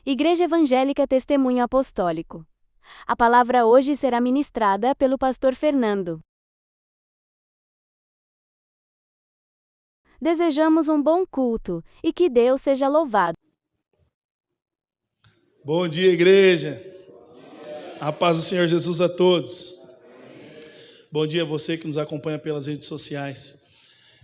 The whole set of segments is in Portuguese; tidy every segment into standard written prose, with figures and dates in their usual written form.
Igreja Evangélica Testemunho Apostólico. A palavra hoje será ministrada pelo pastor Fernando. Desejamos um bom culto e que Deus seja louvado. Bom dia, igreja. A paz do Senhor Jesus a todos. Bom dia a você que nos acompanha pelas redes sociais.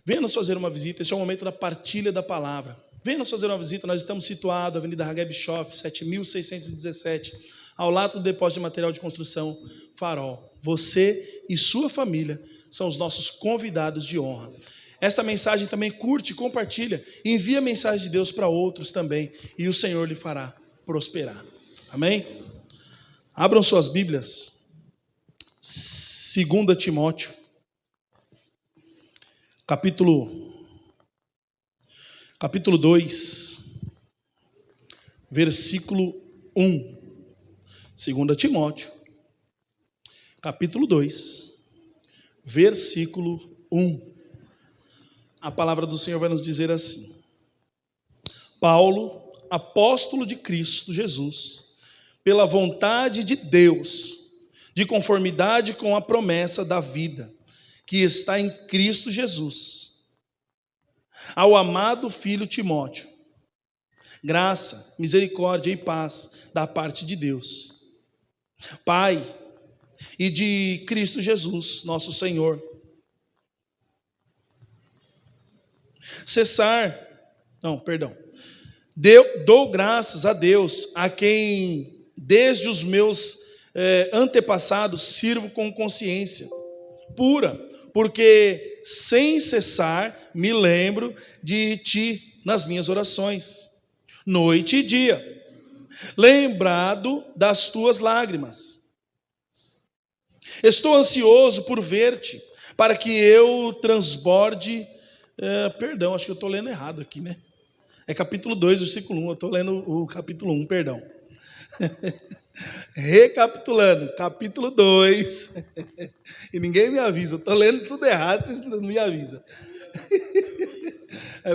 Venha nos fazer uma visita, este é o momento da partilha da palavra. Venha nos fazer uma visita, nós estamos situados, Avenida Hagé Bischoff, 7617, ao lado do depósito de material de construção Farol. Você e sua família são os nossos convidados de honra. Esta mensagem também curte, compartilha, envia a mensagem de Deus para outros também, e o Senhor lhe fará prosperar. Amém? Abram suas Bíblias. 2 Timóteo, capítulo 2, versículo 1. 2 Timóteo, capítulo 2, versículo 1. A palavra do Senhor vai nos dizer assim: Paulo, apóstolo de Cristo Jesus, pela vontade de Deus, de conformidade com a promessa da vida, que está em Cristo Jesus, ao amado filho Timóteo, graça, misericórdia e paz da parte de Deus, Pai, e de Cristo Jesus, nosso Senhor. Dou graças a Deus, a quem desde os meus antepassados sirvo com consciência pura, porque sem cessar me lembro de ti nas minhas orações, noite e dia, lembrado das tuas lágrimas. Estou ansioso por ver-te, para que eu transborde. Acho que eu estou lendo errado aqui, né? É capítulo 2, versículo 1. Eu estou lendo o capítulo 1, perdão. Recapitulando, capítulo 2. E ninguém me avisa. Eu estou lendo tudo errado, vocês não me avisam.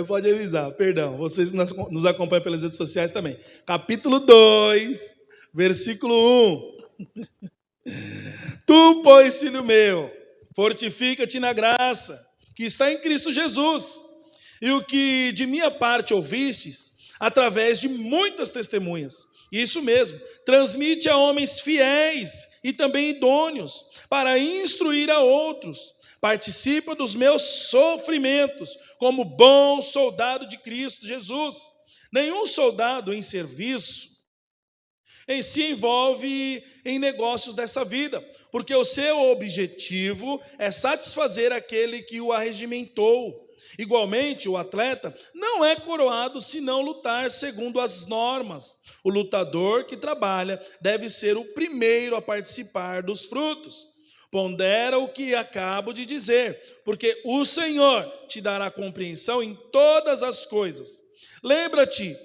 Pode avisar, perdão. Vocês nos acompanham pelas redes sociais também. Capítulo 2, versículo 1. Tu, pois, filho meu, fortifica-te na graça que está em Cristo Jesus, e o que de minha parte ouvistes, através de muitas testemunhas. Isso mesmo, transmite a homens fiéis e também idôneos, para instruir a outros. Participa dos meus sofrimentos, como bom soldado de Cristo Jesus. Nenhum soldado em serviço em si envolve em negócios dessa vida, porque o seu objetivo é satisfazer aquele que o arregimentou. Igualmente, o atleta não é coroado se não lutar segundo as normas. O lutador que trabalha deve ser o primeiro a participar dos frutos. Pondera o que acabo de dizer, porque o Senhor te dará compreensão em todas as coisas. Lembra-te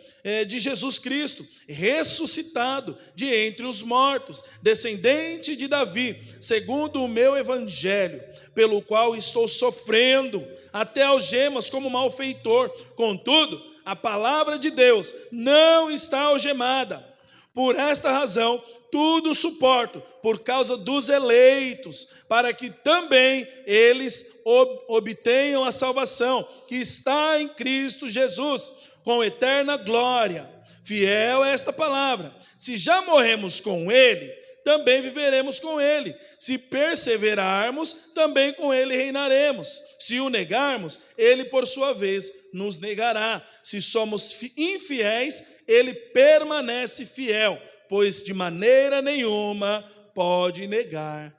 de Jesus Cristo, ressuscitado de entre os mortos, descendente de Davi, segundo o meu evangelho, pelo qual estou sofrendo até algemas como malfeitor. Contudo, a palavra de Deus não está algemada. Por esta razão, tudo suporto por causa dos eleitos, para que também eles obtenham a salvação que está em Cristo Jesus, com eterna glória. Fiel é esta palavra: se já morremos com ele, também viveremos com ele. Se perseverarmos, também com ele reinaremos. Se o negarmos, ele por sua vez nos negará. Se somos infiéis, ele permanece fiel, pois de maneira nenhuma pode negar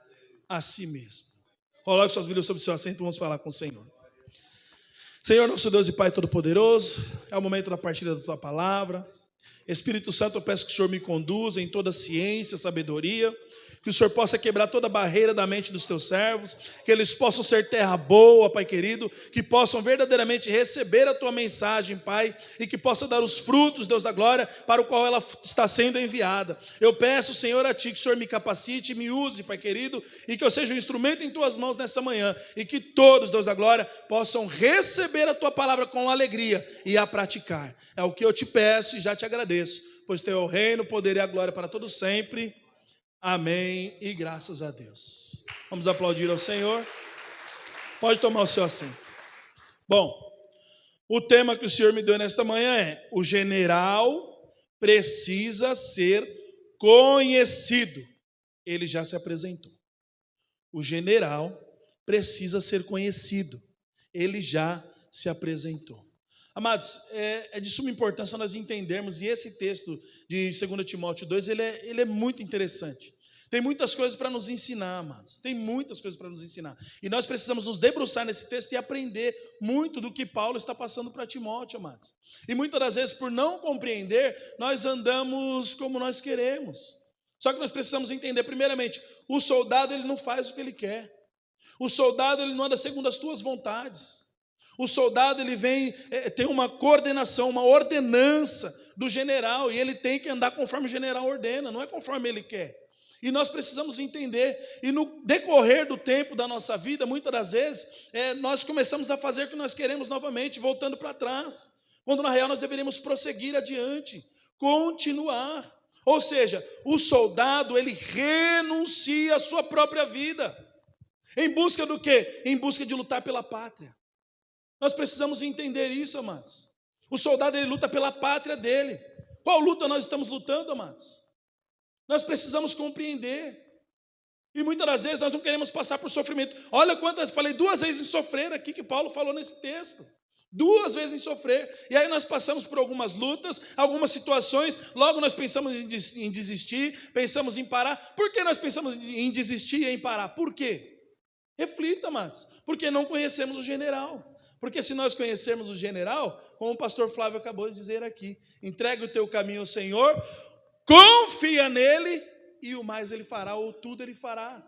a si mesmo. Coloque suas Bíblias sobre o seu assento, vamos falar com o Senhor. Senhor, nosso Deus e Pai Todo-Poderoso, é o momento da partilha da Tua Palavra. Espírito Santo, eu peço que o Senhor me conduza em toda ciência, sabedoria, que o Senhor possa quebrar toda barreira da mente dos Teus servos, que eles possam ser terra boa, Pai querido, que possam verdadeiramente receber a Tua mensagem, Pai, e que possa dar os frutos, Deus da glória, para o qual ela está sendo enviada. Eu peço, Senhor, a Ti, que o Senhor me capacite e me use, Pai querido, e que eu seja um instrumento em Tuas mãos nessa manhã, e que todos, Deus da glória, possam receber a Tua palavra com alegria e a praticar. É o que eu te peço e já te agradeço. pois teu é o reino, o poder e a glória para todos sempre. Amém e graças a Deus. Vamos aplaudir ao Senhor. Pode tomar o seu assento. Bom, o tema que o Senhor me deu nesta manhã é: o general precisa ser conhecido. Ele já se apresentou. O general precisa ser conhecido. Ele já se apresentou. Amados, é de suma importância nós entendermos, e esse texto de 2 Timóteo 2, ele é muito interessante. Tem muitas coisas para nos ensinar, amados. Tem muitas coisas para nos ensinar. E nós precisamos nos debruçar nesse texto e aprender muito do que Paulo está passando para Timóteo, amados. E muitas das vezes, por não compreender, nós andamos como nós queremos. Só que nós precisamos entender, primeiramente, o soldado ele não faz o que ele quer. O soldado ele não anda segundo as tuas vontades. O soldado ele tem uma coordenação, uma ordenança do general, e ele tem que andar conforme o general ordena, não é conforme ele quer. E nós precisamos entender, e no decorrer do tempo da nossa vida, muitas das vezes, nós começamos a fazer o que nós queremos novamente, voltando para trás, quando na real nós deveríamos prosseguir adiante, continuar. Ou seja, o soldado, ele renuncia à sua própria vida, em busca do quê? Em busca de lutar pela pátria. Nós precisamos entender isso, amados. O soldado, ele luta pela pátria dele. Qual luta nós estamos lutando, amados? Nós precisamos compreender. E muitas das vezes nós não queremos passar por sofrimento. Olha quantas, falei 2 vezes em sofrer aqui que Paulo falou nesse texto. 2 vezes em sofrer. E aí nós passamos por algumas lutas, algumas situações, logo nós pensamos em desistir, pensamos em parar. Por que nós pensamos em desistir e em parar? Por quê? Reflita, amados. Porque não conhecemos o general. Porque se nós conhecermos o general, como o pastor Flávio acabou de dizer aqui, entregue o teu caminho ao Senhor, confia nele e o mais ele fará, ou tudo ele fará.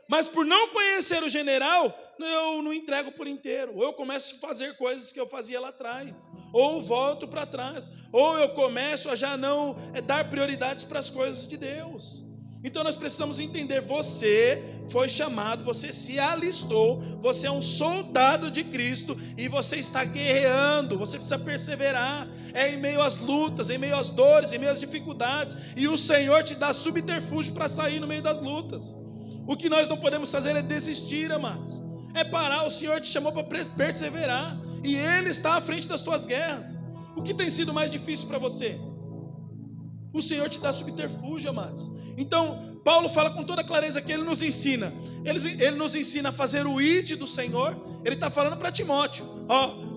Mas por não conhecer o general, eu não entrego por inteiro. Ou eu começo a fazer coisas que eu fazia lá atrás, ou volto para trás, ou eu começo a já não dar prioridades para as coisas de Deus. Então nós precisamos entender, você foi chamado, você se alistou, você é um soldado de Cristo e você está guerreando, você precisa perseverar, em meio às lutas, em meio às dores, em meio às dificuldades, e o Senhor te dá subterfúgio para sair no meio das lutas. O que nós não podemos fazer é desistir, amados, é parar. O Senhor te chamou para perseverar, e Ele está à frente das tuas guerras. O que tem sido mais difícil para você? O Senhor te dá subterfúgio, amados. Então, Paulo fala com toda clareza que ele nos ensina. Ele nos ensina a fazer o id do Senhor. Ele está falando para Timóteo.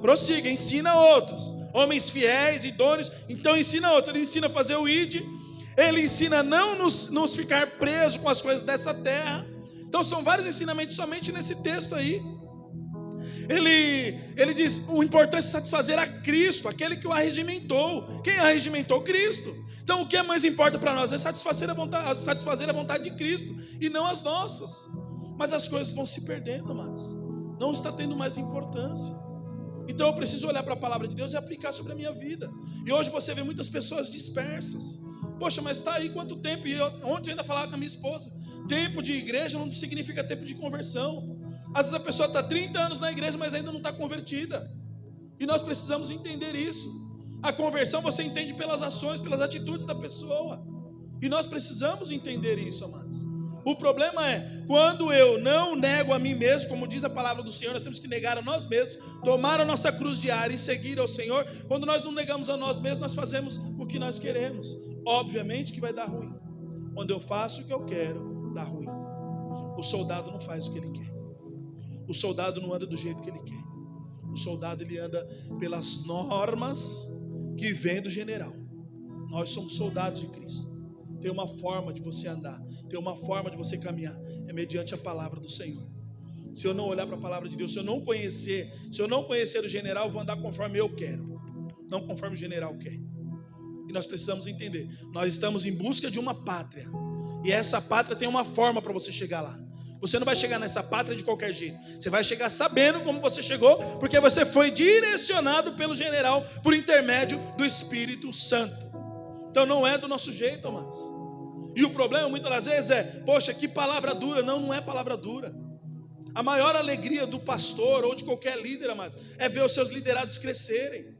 Prossiga, ensina outros. Homens fiéis, idôneos. Então ensina outros. Ele ensina a fazer o id. Ele ensina a não nos ficar presos com as coisas dessa terra. Então são vários ensinamentos somente nesse texto aí. Ele diz, o importante é satisfazer a Cristo, aquele que o arregimentou. Quem arregimentou? Cristo. Então o que mais importa para nós é satisfazer a vontade de Cristo e não as nossas. Mas as coisas vão se perdendo, amados. Não está tendo mais importância. Então eu preciso olhar para a palavra de Deus e aplicar sobre a minha vida. E hoje você vê muitas pessoas dispersas. Poxa, mas está aí quanto tempo? E ontem eu ainda falava com a minha esposa, tempo de igreja não significa tempo de conversão. Às vezes a pessoa está 30 anos na igreja, mas ainda não está convertida. E nós precisamos entender isso. A conversão você entende pelas ações, pelas atitudes da pessoa. E nós precisamos entender isso, amados. O problema é, quando eu não nego a mim mesmo, como diz a palavra do Senhor, nós temos que negar a nós mesmos, tomar a nossa cruz diária e seguir ao Senhor. Quando nós não negamos a nós mesmos, nós fazemos o que nós queremos. Obviamente que vai dar ruim. Quando eu faço o que eu quero, dá ruim. O soldado não faz o que ele quer. O soldado não anda do jeito que ele quer. O soldado ele anda pelas normas que vem do general. Nós somos soldados de Cristo. Tem uma forma de você andar, tem uma forma de você caminhar, é mediante a palavra do Senhor. Se eu não olhar para a palavra de Deus, se eu não conhecer o general, eu vou andar conforme eu quero, não conforme o general quer. E nós precisamos entender, nós estamos em busca de uma pátria, e essa pátria tem uma forma para você chegar lá. Você não vai chegar nessa pátria de qualquer jeito. Você vai chegar sabendo como você chegou, porque você foi direcionado pelo general por intermédio do Espírito Santo. Então não é do nosso jeito, amados. E o problema muitas das vezes é, poxa, que palavra dura. Não é palavra dura. A maior alegria do pastor ou de qualquer líder, amados, é ver os seus liderados crescerem.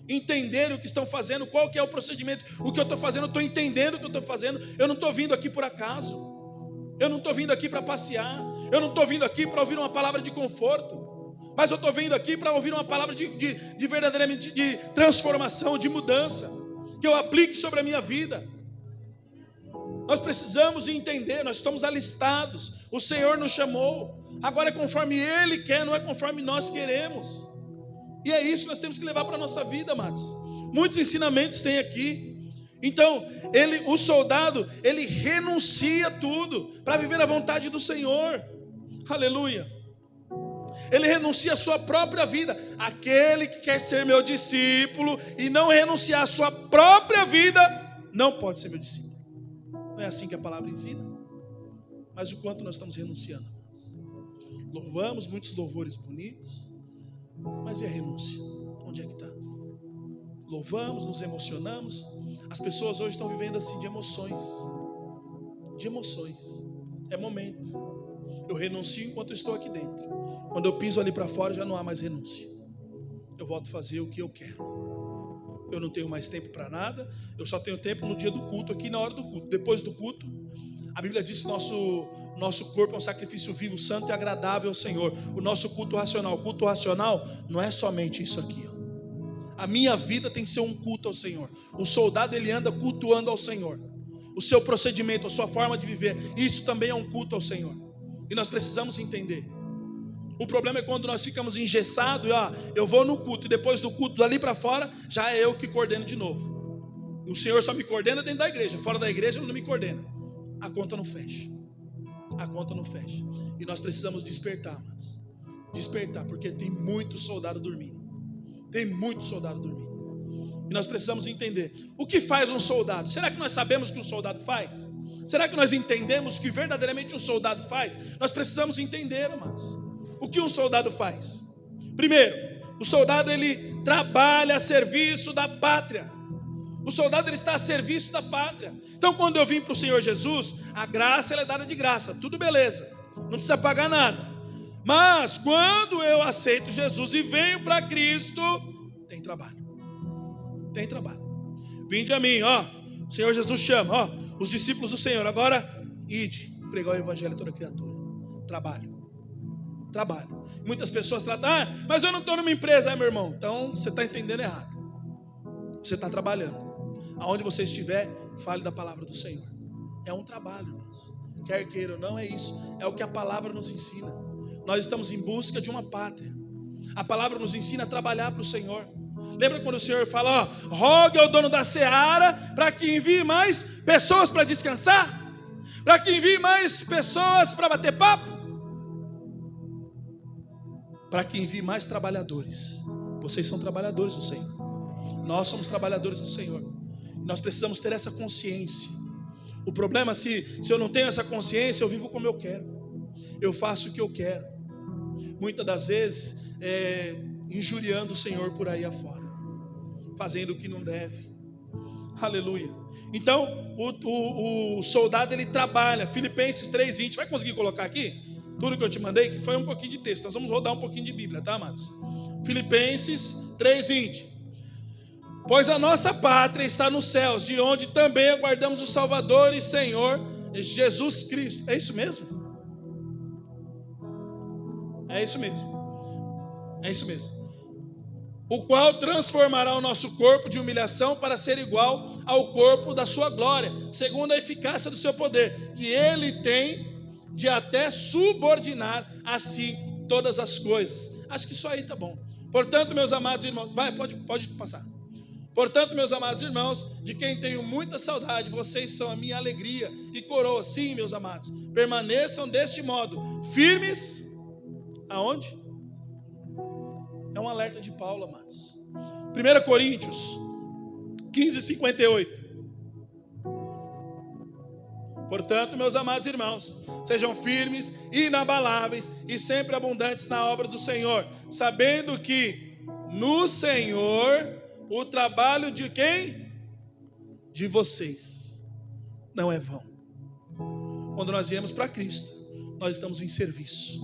entender o que estão fazendo, qual que é o procedimento, o que eu estou fazendo, eu estou entendendo o que eu estou fazendo, eu não estou vindo aqui por acaso, eu não estou vindo aqui para passear, eu não estou vindo aqui para ouvir uma palavra de conforto, mas eu estou vindo aqui para ouvir uma palavra de verdadeiramente de transformação, de mudança, que eu aplique sobre a minha vida. Nós precisamos entender, nós estamos alistados, o Senhor nos chamou, agora é conforme Ele quer, não é conforme nós queremos. E é isso que nós temos que levar para a nossa vida, amados. Muitos ensinamentos tem aqui. Então, o soldado, ele renuncia tudo para viver a vontade do Senhor. Aleluia. Ele renuncia a sua própria vida. Aquele que quer ser meu discípulo e não renunciar a sua própria vida, não pode ser meu discípulo. Não é assim que a palavra ensina? Mas o quanto nós estamos renunciando? Louvamos muitos louvores bonitos, mas e a renúncia? Onde é que está? Louvamos, nos emocionamos. As pessoas hoje estão vivendo assim de emoções. De emoções. É momento. Eu renuncio enquanto eu estou aqui dentro. Quando eu piso ali para fora já não há mais renúncia. Eu volto a fazer o que eu quero. Eu não tenho mais tempo para nada. Eu só tenho tempo no dia do culto, aqui na hora do culto. Depois do culto, a Bíblia diz que nosso corpo é um sacrifício vivo, santo e agradável ao Senhor. O nosso culto racional. O culto racional não é somente isso aqui, ó. A minha vida tem que ser um culto ao Senhor. O soldado, ele anda cultuando ao Senhor. O seu procedimento, a sua forma de viver, isso também é um culto ao Senhor. E nós precisamos entender. O problema é quando nós ficamos engessados e eu vou no culto e depois do culto, dali para fora, já é eu que coordeno de novo. O Senhor só me coordena dentro da igreja. Fora da igreja ele não me coordena. A conta não fecha. A conta não fecha. E nós precisamos despertar, mas despertar, porque tem muito soldado dormindo. Tem muito soldado dormindo. E nós precisamos entender. O que faz um soldado? Será que nós sabemos o que um soldado faz? Será que nós entendemos o que verdadeiramente um soldado faz? Nós precisamos entender, amados. O que um soldado faz? Primeiro, o soldado, ele trabalha a serviço da pátria. O soldado, ele está a serviço da pátria. Então, quando eu vim para o Senhor Jesus, a graça, ela é dada de graça. Tudo beleza. Não precisa pagar nada. Mas, quando eu aceito Jesus e venho para Cristo, tem trabalho. Tem trabalho. Vinde a mim, ó. O Senhor Jesus chama, ó. Os discípulos do Senhor. Agora, ide, pregar o evangelho a toda criatura. Trabalho. Trabalho. Muitas pessoas tratam, mas eu não estou numa empresa, meu irmão. Então, você está entendendo errado. Você está trabalhando. Aonde você estiver, fale da palavra do Senhor. É um trabalho, irmãos. Quer queira ou não, é isso. É o que a palavra nos ensina. Nós estamos em busca de uma pátria. A palavra nos ensina a trabalhar para o Senhor. Lembra quando o Senhor fala, rogue ao dono da seara para que envie mais pessoas para descansar? Para que envie mais pessoas para bater papo? Para que envie mais trabalhadores. Vocês são trabalhadores do Senhor. Nós somos trabalhadores do Senhor. Nós precisamos ter essa consciência. O problema é se eu não tenho essa consciência, eu vivo como eu quero. Eu faço o que eu quero. Muitas das vezes, injuriando o Senhor por aí afora. Fazendo o que não deve. Aleluia. Então, o soldado, ele trabalha. Filipenses 3:20. Vai conseguir colocar aqui? Tudo que eu te mandei, que foi um pouquinho de texto. Nós vamos rodar um pouquinho de Bíblia, tá, amados? Filipenses 3:20. Pois a nossa pátria está nos céus, de onde também aguardamos o Salvador e Senhor Jesus Cristo. É isso mesmo? É isso mesmo. É isso mesmo. O qual transformará o nosso corpo de humilhação para ser igual ao corpo da sua glória, segundo a eficácia do seu poder, que ele tem de até subordinar a si todas as coisas. Acho que isso aí tá bom. Portanto, meus amados irmãos, pode passar. Portanto, meus amados irmãos, de quem tenho muita saudade, vocês são a minha alegria e coroa. Sim, meus amados, permaneçam deste modo, firmes, aonde? É um alerta de Paulo, amados. 1 Coríntios 15:58. Portanto, meus amados irmãos, sejam firmes, inabaláveis e sempre abundantes na obra do Senhor, sabendo que no Senhor o trabalho de quem? De vocês não é vão. Quando nós viemos para Cristo, nós estamos em serviço.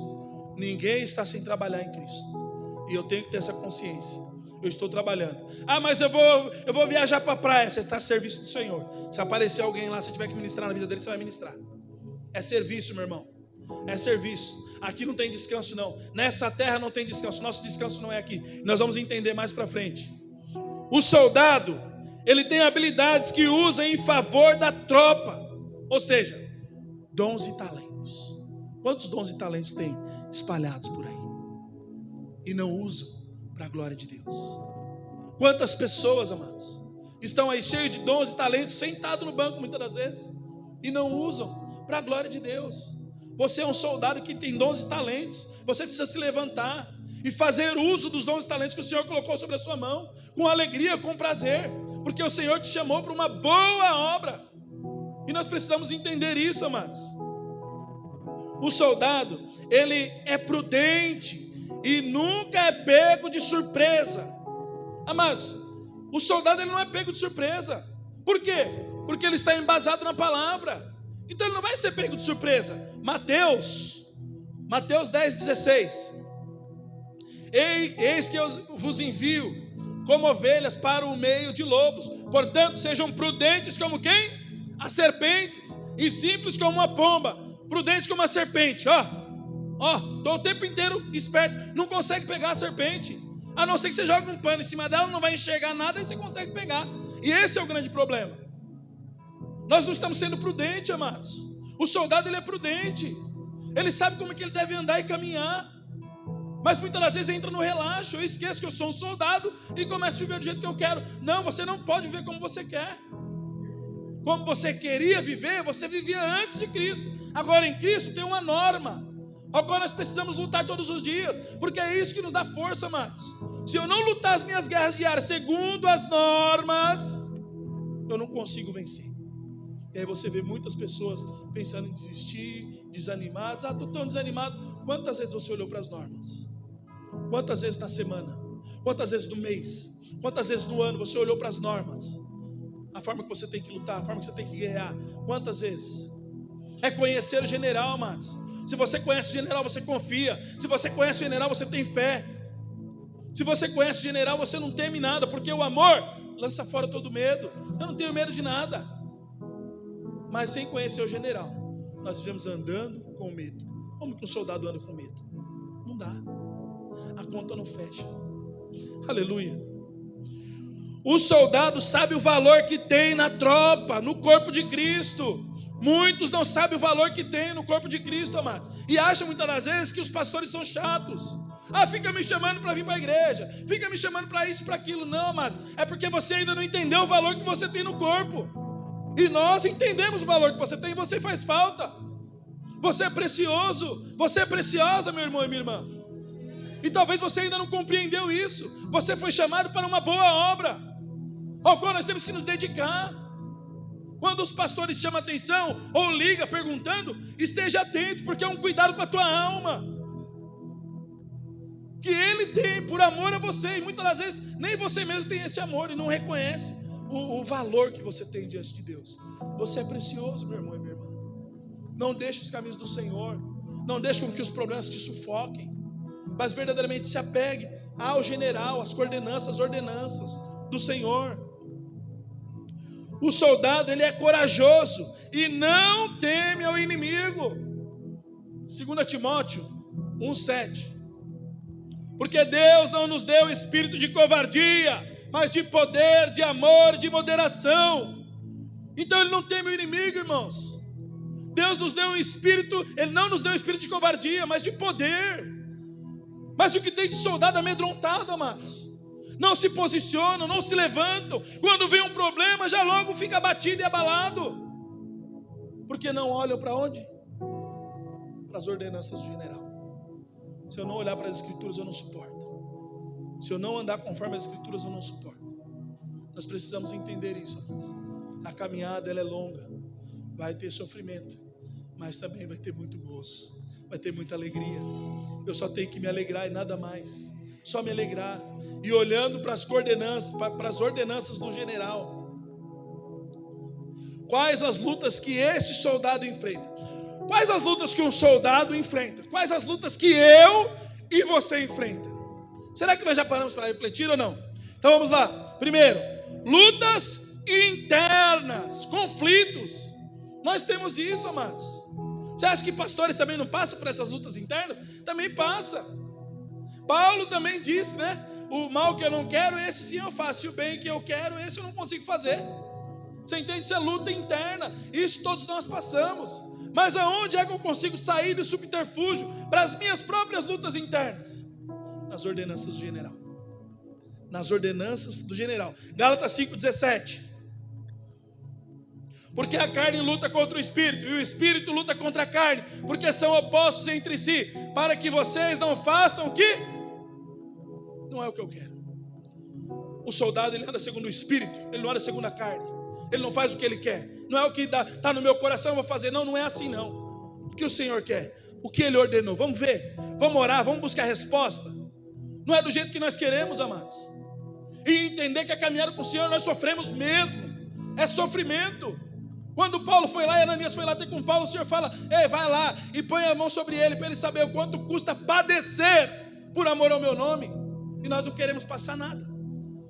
Ninguém está sem trabalhar em Cristo. E eu tenho que ter essa consciência. Eu estou trabalhando. Ah, mas eu vou viajar para a praia. Você está a serviço do Senhor. Se aparecer alguém lá, se tiver que ministrar na vida dele, você vai ministrar. É serviço, meu irmão. É serviço. Aqui não tem descanso, não. Nessa terra não tem descanso. Nosso descanso não é aqui. Nós vamos entender mais para frente. O soldado, ele tem habilidades que usa em favor da tropa. Ou seja, dons e talentos. Quantos dons e talentos tem espalhados por aí? E não usam para a glória de Deus. Quantas pessoas, amados, estão aí cheios de dons e talentos, sentados no banco muitas das vezes, e não usam para a glória de Deus. Você é um soldado que tem dons e talentos. Você precisa se levantar e fazer uso dos dons e talentos que o Senhor colocou sobre a sua mão, com alegria, com prazer, porque o Senhor te chamou para uma boa obra. E nós precisamos entender isso, amados. O soldado, ele é prudente e nunca é pego de surpresa. Amados, o soldado ele não é pego de surpresa. Por quê? Porque ele está embasado na palavra. Então ele não vai ser pego de surpresa. Mateus 10,16. Eis que eu vos envio como ovelhas para o meio de lobos. Portanto, sejam prudentes como quem? As serpentes. E simples como uma pomba. Prudentes como a serpente. Estou o tempo inteiro esperto. Não consegue pegar a serpente. A não ser que você jogue um pano em cima dela, não vai enxergar nada e você consegue pegar. E esse é o grande problema. Nós não estamos sendo prudentes, amados. O soldado ele é prudente. Ele sabe como que ele deve andar e caminhar. Mas muitas das vezes entra no relaxo. Eu esqueço que eu sou um soldado e começo a viver do jeito que eu quero. Não, você não pode viver como você quer. Como você queria viver, você vivia antes de Cristo. Agora em Cristo tem uma norma. Agora nós precisamos lutar todos os dias. Porque é isso que nos dá força, amados. Se eu não lutar as minhas guerras diárias segundo as normas, eu não consigo vencer. E aí você vê muitas pessoas pensando em desistir, desanimadas. Estou tão desanimado. Quantas vezes você olhou para as normas? Quantas vezes na semana? Quantas vezes no mês? Quantas vezes no ano você olhou para as normas? A forma que você tem que lutar, a forma que você tem que guerrear. Quantas vezes? É conhecer o general, amados. Se você conhece o general, você confia. Se você conhece o general, você tem fé. Se você conhece o general, você não teme nada, porque o amor lança fora todo medo. Eu não tenho medo de nada. Mas sem conhecer o general, nós vivemos andando com medo. Como que um soldado anda com medo? Não dá. A conta não fecha. Aleluia. O soldado sabe o valor que tem na tropa, no corpo de Cristo. Muitos não sabem o valor que tem no corpo de Cristo, amados. E acham muitas das vezes que os pastores são chatos. Fica me chamando para vir para a igreja. Fica me chamando para isso e para aquilo. Não, amados. É porque você ainda não entendeu o valor que você tem no corpo. E nós entendemos o valor que você tem e você faz falta. Você é precioso. Você é preciosa, meu irmão e minha irmã. E talvez você ainda não compreendeu isso. Você foi chamado para uma boa obra, ao qual nós temos que nos dedicar. Quando os pastores chamam atenção ou ligam perguntando, esteja atento, porque é um cuidado com a tua alma que ele tem por amor a você. E muitas das vezes nem você mesmo tem esse amor e não reconhece o valor que você tem diante de Deus. Você é precioso, meu irmão e minha irmã. Não deixe os caminhos do Senhor. Não deixe com que os problemas te sufoquem. Mas verdadeiramente se apegue ao general, às coordenanças, às ordenanças do Senhor. O soldado, ele é corajoso e não teme ao inimigo. 2 Timóteo 1,7. Porque Deus não nos deu espírito de covardia, mas de poder, de amor, de moderação. Então ele não teme o inimigo, irmãos. Deus nos deu um espírito, ele não nos deu um espírito de covardia, mas de poder. Mas o que tem de soldado amedrontado, amados? Não se posicionam, não se levantam. Quando vem um problema, já logo fica abatido e abalado. Porque não olham para onde? Para as ordenanças do general. Se eu não olhar para as escrituras, eu não suporto. Se eu não andar conforme as escrituras, eu não suporto. Nós precisamos entender isso, amados. A caminhada, ela é longa. Vai ter sofrimento, mas também vai ter muito gozo. Vai ter muita alegria. Eu só tenho que me alegrar e nada mais. Só me alegrar. E olhando para as coordenanças, para as ordenanças do general. Quais as lutas que esse soldado enfrenta? Quais as lutas que um soldado enfrenta? Quais as lutas que eu e você enfrenta? Será que nós já paramos para refletir ou não? Então vamos lá. Primeiro, lutas internas, conflitos. Nós temos isso, amados. Você acha que pastores também não passam por essas lutas internas? Também passa. Paulo também disse, né? O mal que eu não quero, esse sim eu faço. E o bem que eu quero, esse eu não consigo fazer. Você entende? Isso é luta interna. Isso todos nós passamos. Mas aonde é que eu consigo sair do subterfúgio para as minhas próprias lutas internas? Nas ordenanças do general. Nas ordenanças do general. Gálatas 5,17. Porque a carne luta contra o espírito, e o espírito luta contra a carne, porque são opostos entre si, para que vocês não façam o que? Não é o que eu quero. O soldado, ele anda segundo o espírito, ele não anda segundo a carne. Ele não faz o que ele quer. Não é o que está no meu coração, eu vou fazer. Não, não é assim não. O que o Senhor quer? O que Ele ordenou? Vamos ver, vamos orar, vamos buscar resposta. Não é do jeito que nós queremos, amados. E entender que a caminhada com o Senhor nós sofremos mesmo. É sofrimento. Quando Paulo foi lá e Ananias foi lá ter com Paulo, o Senhor fala: ei, vai lá e põe a mão sobre ele, para ele saber o quanto custa padecer por amor ao meu nome. E nós não queremos passar nada.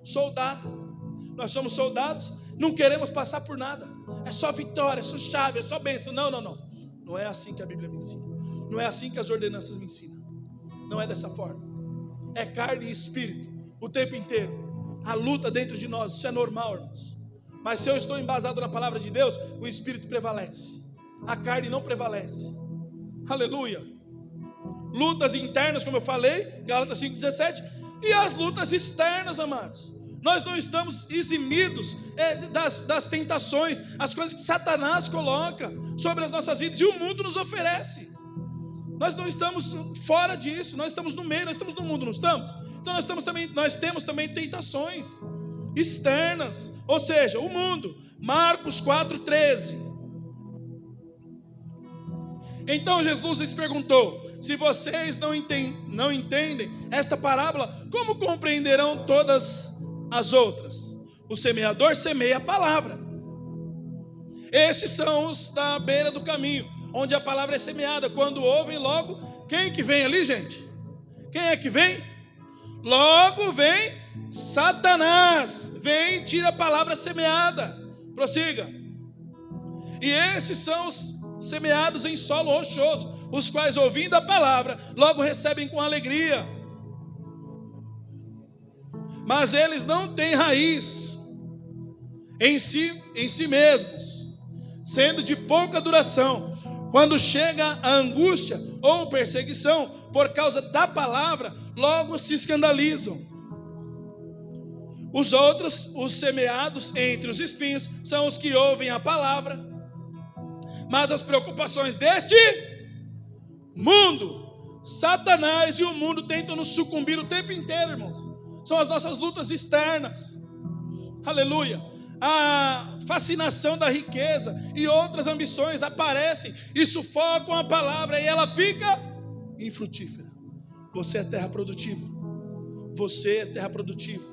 Soldado, nós somos soldados, não queremos passar por nada. É só vitória, é só chave, é só bênção. Não, não, não. Não é assim que a Bíblia me ensina. Não é assim que as ordenanças me ensinam. Não é dessa forma. É carne e espírito o tempo inteiro. A luta dentro de nós, isso é normal, irmãos. Mas se eu estou embasado na palavra de Deus, o espírito prevalece. A carne não prevalece. Aleluia. Lutas internas, como eu falei, Gálatas 5,17. E as lutas externas, amados. Nós não estamos eximidos das tentações, as coisas que Satanás coloca sobre as nossas vidas e o mundo nos oferece. Nós não estamos fora disso, nós estamos no meio, nós estamos no mundo, não estamos? Então nós temos também tentações externas, ou seja, o mundo. Marcos 4,13. Então Jesus lhes perguntou: se vocês não entendem esta parábola, como compreenderão todas as outras? O semeador semeia a palavra. Estes são os da beira do caminho, onde a palavra é semeada. Quando ouvem, logo, quem que vem ali, gente? Quem é que vem? Logo vem Satanás, vem e tira a palavra semeada. Prossiga. E esses são os semeados em solo rochoso, os quais, ouvindo a palavra, logo recebem com alegria. Mas eles não têm raiz em si mesmos, sendo de pouca duração. Quando chega a angústia ou perseguição por causa da palavra, logo se escandalizam. Os outros, os semeados entre os espinhos, são os que ouvem a palavra, mas as preocupações deste mundo, Satanás e o mundo tentam nos sucumbir o tempo inteiro, irmãos. São as nossas lutas externas. Aleluia. A fascinação da riqueza e outras ambições aparecem e sufocam a palavra, e ela fica infrutífera. Você é terra produtiva. Você é terra produtiva.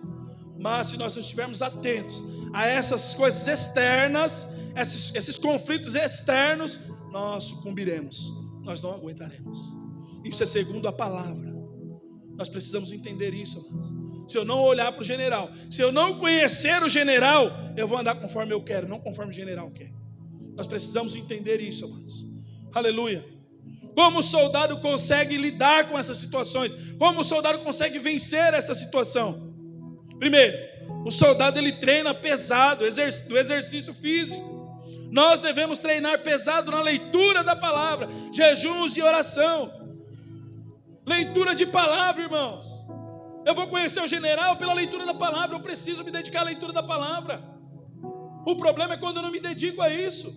Mas se nós não estivermos atentos a essas coisas externas, esses conflitos externos, nós sucumbiremos. Nós não aguentaremos. Isso é segundo a palavra. Nós precisamos entender isso, amados. Se eu não olhar para o general, se eu não conhecer o general, eu vou andar conforme eu quero, não conforme o general quer. Nós precisamos entender isso, amados. Aleluia. Como o soldado consegue lidar com essas situações? Como o soldado consegue vencer esta situação? Primeiro, o soldado ele treina pesado, do exercício físico. Nós devemos treinar pesado na leitura da palavra, jejuns e oração. Leitura de palavra, irmãos. Eu vou conhecer o general pela leitura da palavra. Eu preciso me dedicar à leitura da palavra. O problema é quando eu não me dedico a isso.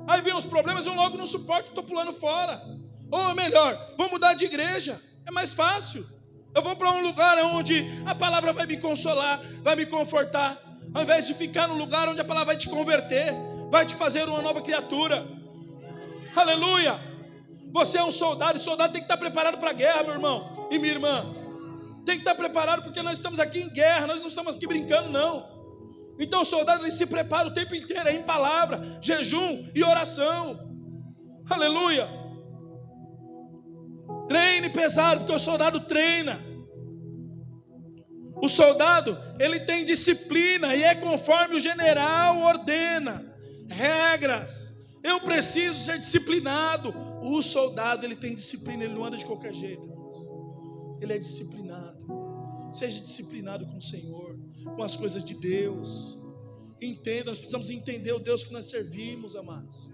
Aí vem os problemas, eu logo não suporto, estou pulando fora. Ou melhor, vou mudar de igreja. É mais fácil. Eu vou para um lugar onde a palavra vai me consolar, vai me confortar, ao invés de ficar num lugar onde a palavra vai te converter, vai te fazer uma nova criatura. Aleluia. Você é um soldado, e soldado tem que estar preparado para a guerra, meu irmão e minha irmã. Tem que estar preparado, porque nós estamos aqui em guerra, nós não estamos aqui brincando, não. Então o soldado ele se prepara o tempo inteiro, em palavra, jejum e oração. Aleluia. Treine pesado, porque o soldado treina. O soldado, ele tem disciplina e é conforme o general ordena. Regras. Eu preciso ser disciplinado. O soldado, ele tem disciplina, ele não anda de qualquer jeito, irmãos. Ele é disciplinado. Seja disciplinado com o Senhor, com as coisas de Deus. Entenda, nós precisamos entender o Deus que nós servimos, amados.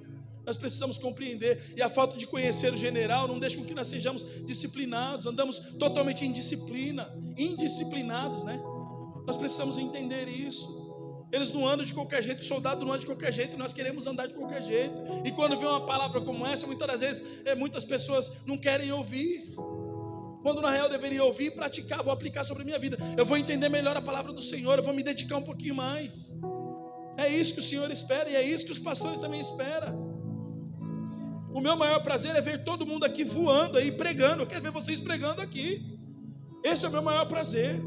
Nós precisamos compreender. E a falta de conhecer o general não deixa com que nós sejamos disciplinados. Andamos totalmente em disciplina. Indisciplinados, né? Nós precisamos entender isso. Eles não andam de qualquer jeito, o soldado não anda de qualquer jeito, nós queremos andar de qualquer jeito. E quando vem uma palavra como essa, muitas das vezes, muitas pessoas não querem ouvir. Quando na real eu deveria ouvir e praticar, vou aplicar sobre a minha vida. Eu vou entender melhor a palavra do Senhor, eu vou me dedicar um pouquinho mais. É isso que o Senhor espera e é isso que os pastores também esperam. O meu maior prazer é ver todo mundo aqui voando aí, pregando. Eu quero ver vocês pregando aqui. Esse é o meu maior prazer.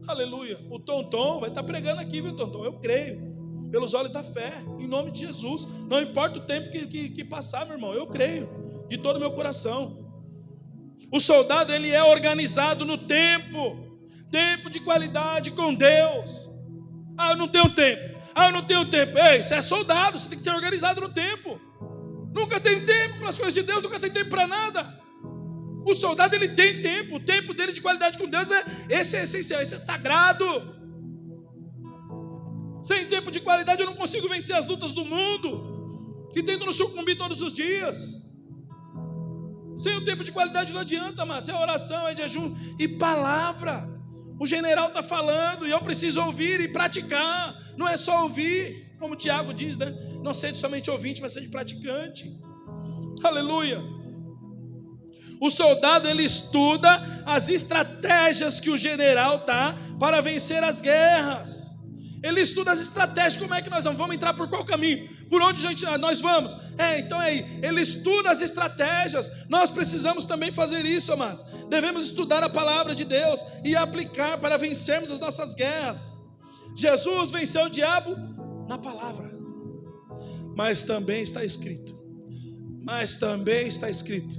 Aleluia. O Tonton vai estar pregando aqui, viu, Tonton? Eu creio. Pelos olhos da fé, em nome de Jesus. Não importa o tempo que passar, meu irmão. Eu creio. De todo o meu coração. O soldado, ele é organizado no tempo. Tempo de qualidade com Deus. Ah, eu não tenho tempo. Ah, eu não tenho tempo. Ei, você é soldado, você tem que ser organizado no tempo. Nunca tem tempo para as coisas de Deus, nunca tem tempo para nada. O soldado, ele tem tempo. O tempo dele de qualidade com Deus esse é essencial, esse é sagrado. Sem tempo de qualidade eu não consigo vencer as lutas do mundo, que tentam nos sucumbir todos os dias. Sem o tempo de qualidade não adianta, mas é oração, é jejum e palavra. O general está falando e eu preciso ouvir e praticar. Não é só ouvir, como o Tiago diz, né? Não seja somente ouvinte, mas seja praticante. Aleluia. O soldado, ele estuda as estratégias que o general dá para vencer as guerras. Ele estuda as estratégias, como é que nós vamos? Vamos entrar por qual caminho? Por onde nós vamos? Então é aí. Ele estuda as estratégias. Nós precisamos também fazer isso, amados. Devemos estudar a palavra de Deus e aplicar para vencermos as nossas guerras. Jesus venceu o diabo na palavra. Mas também está escrito. Mas também está escrito.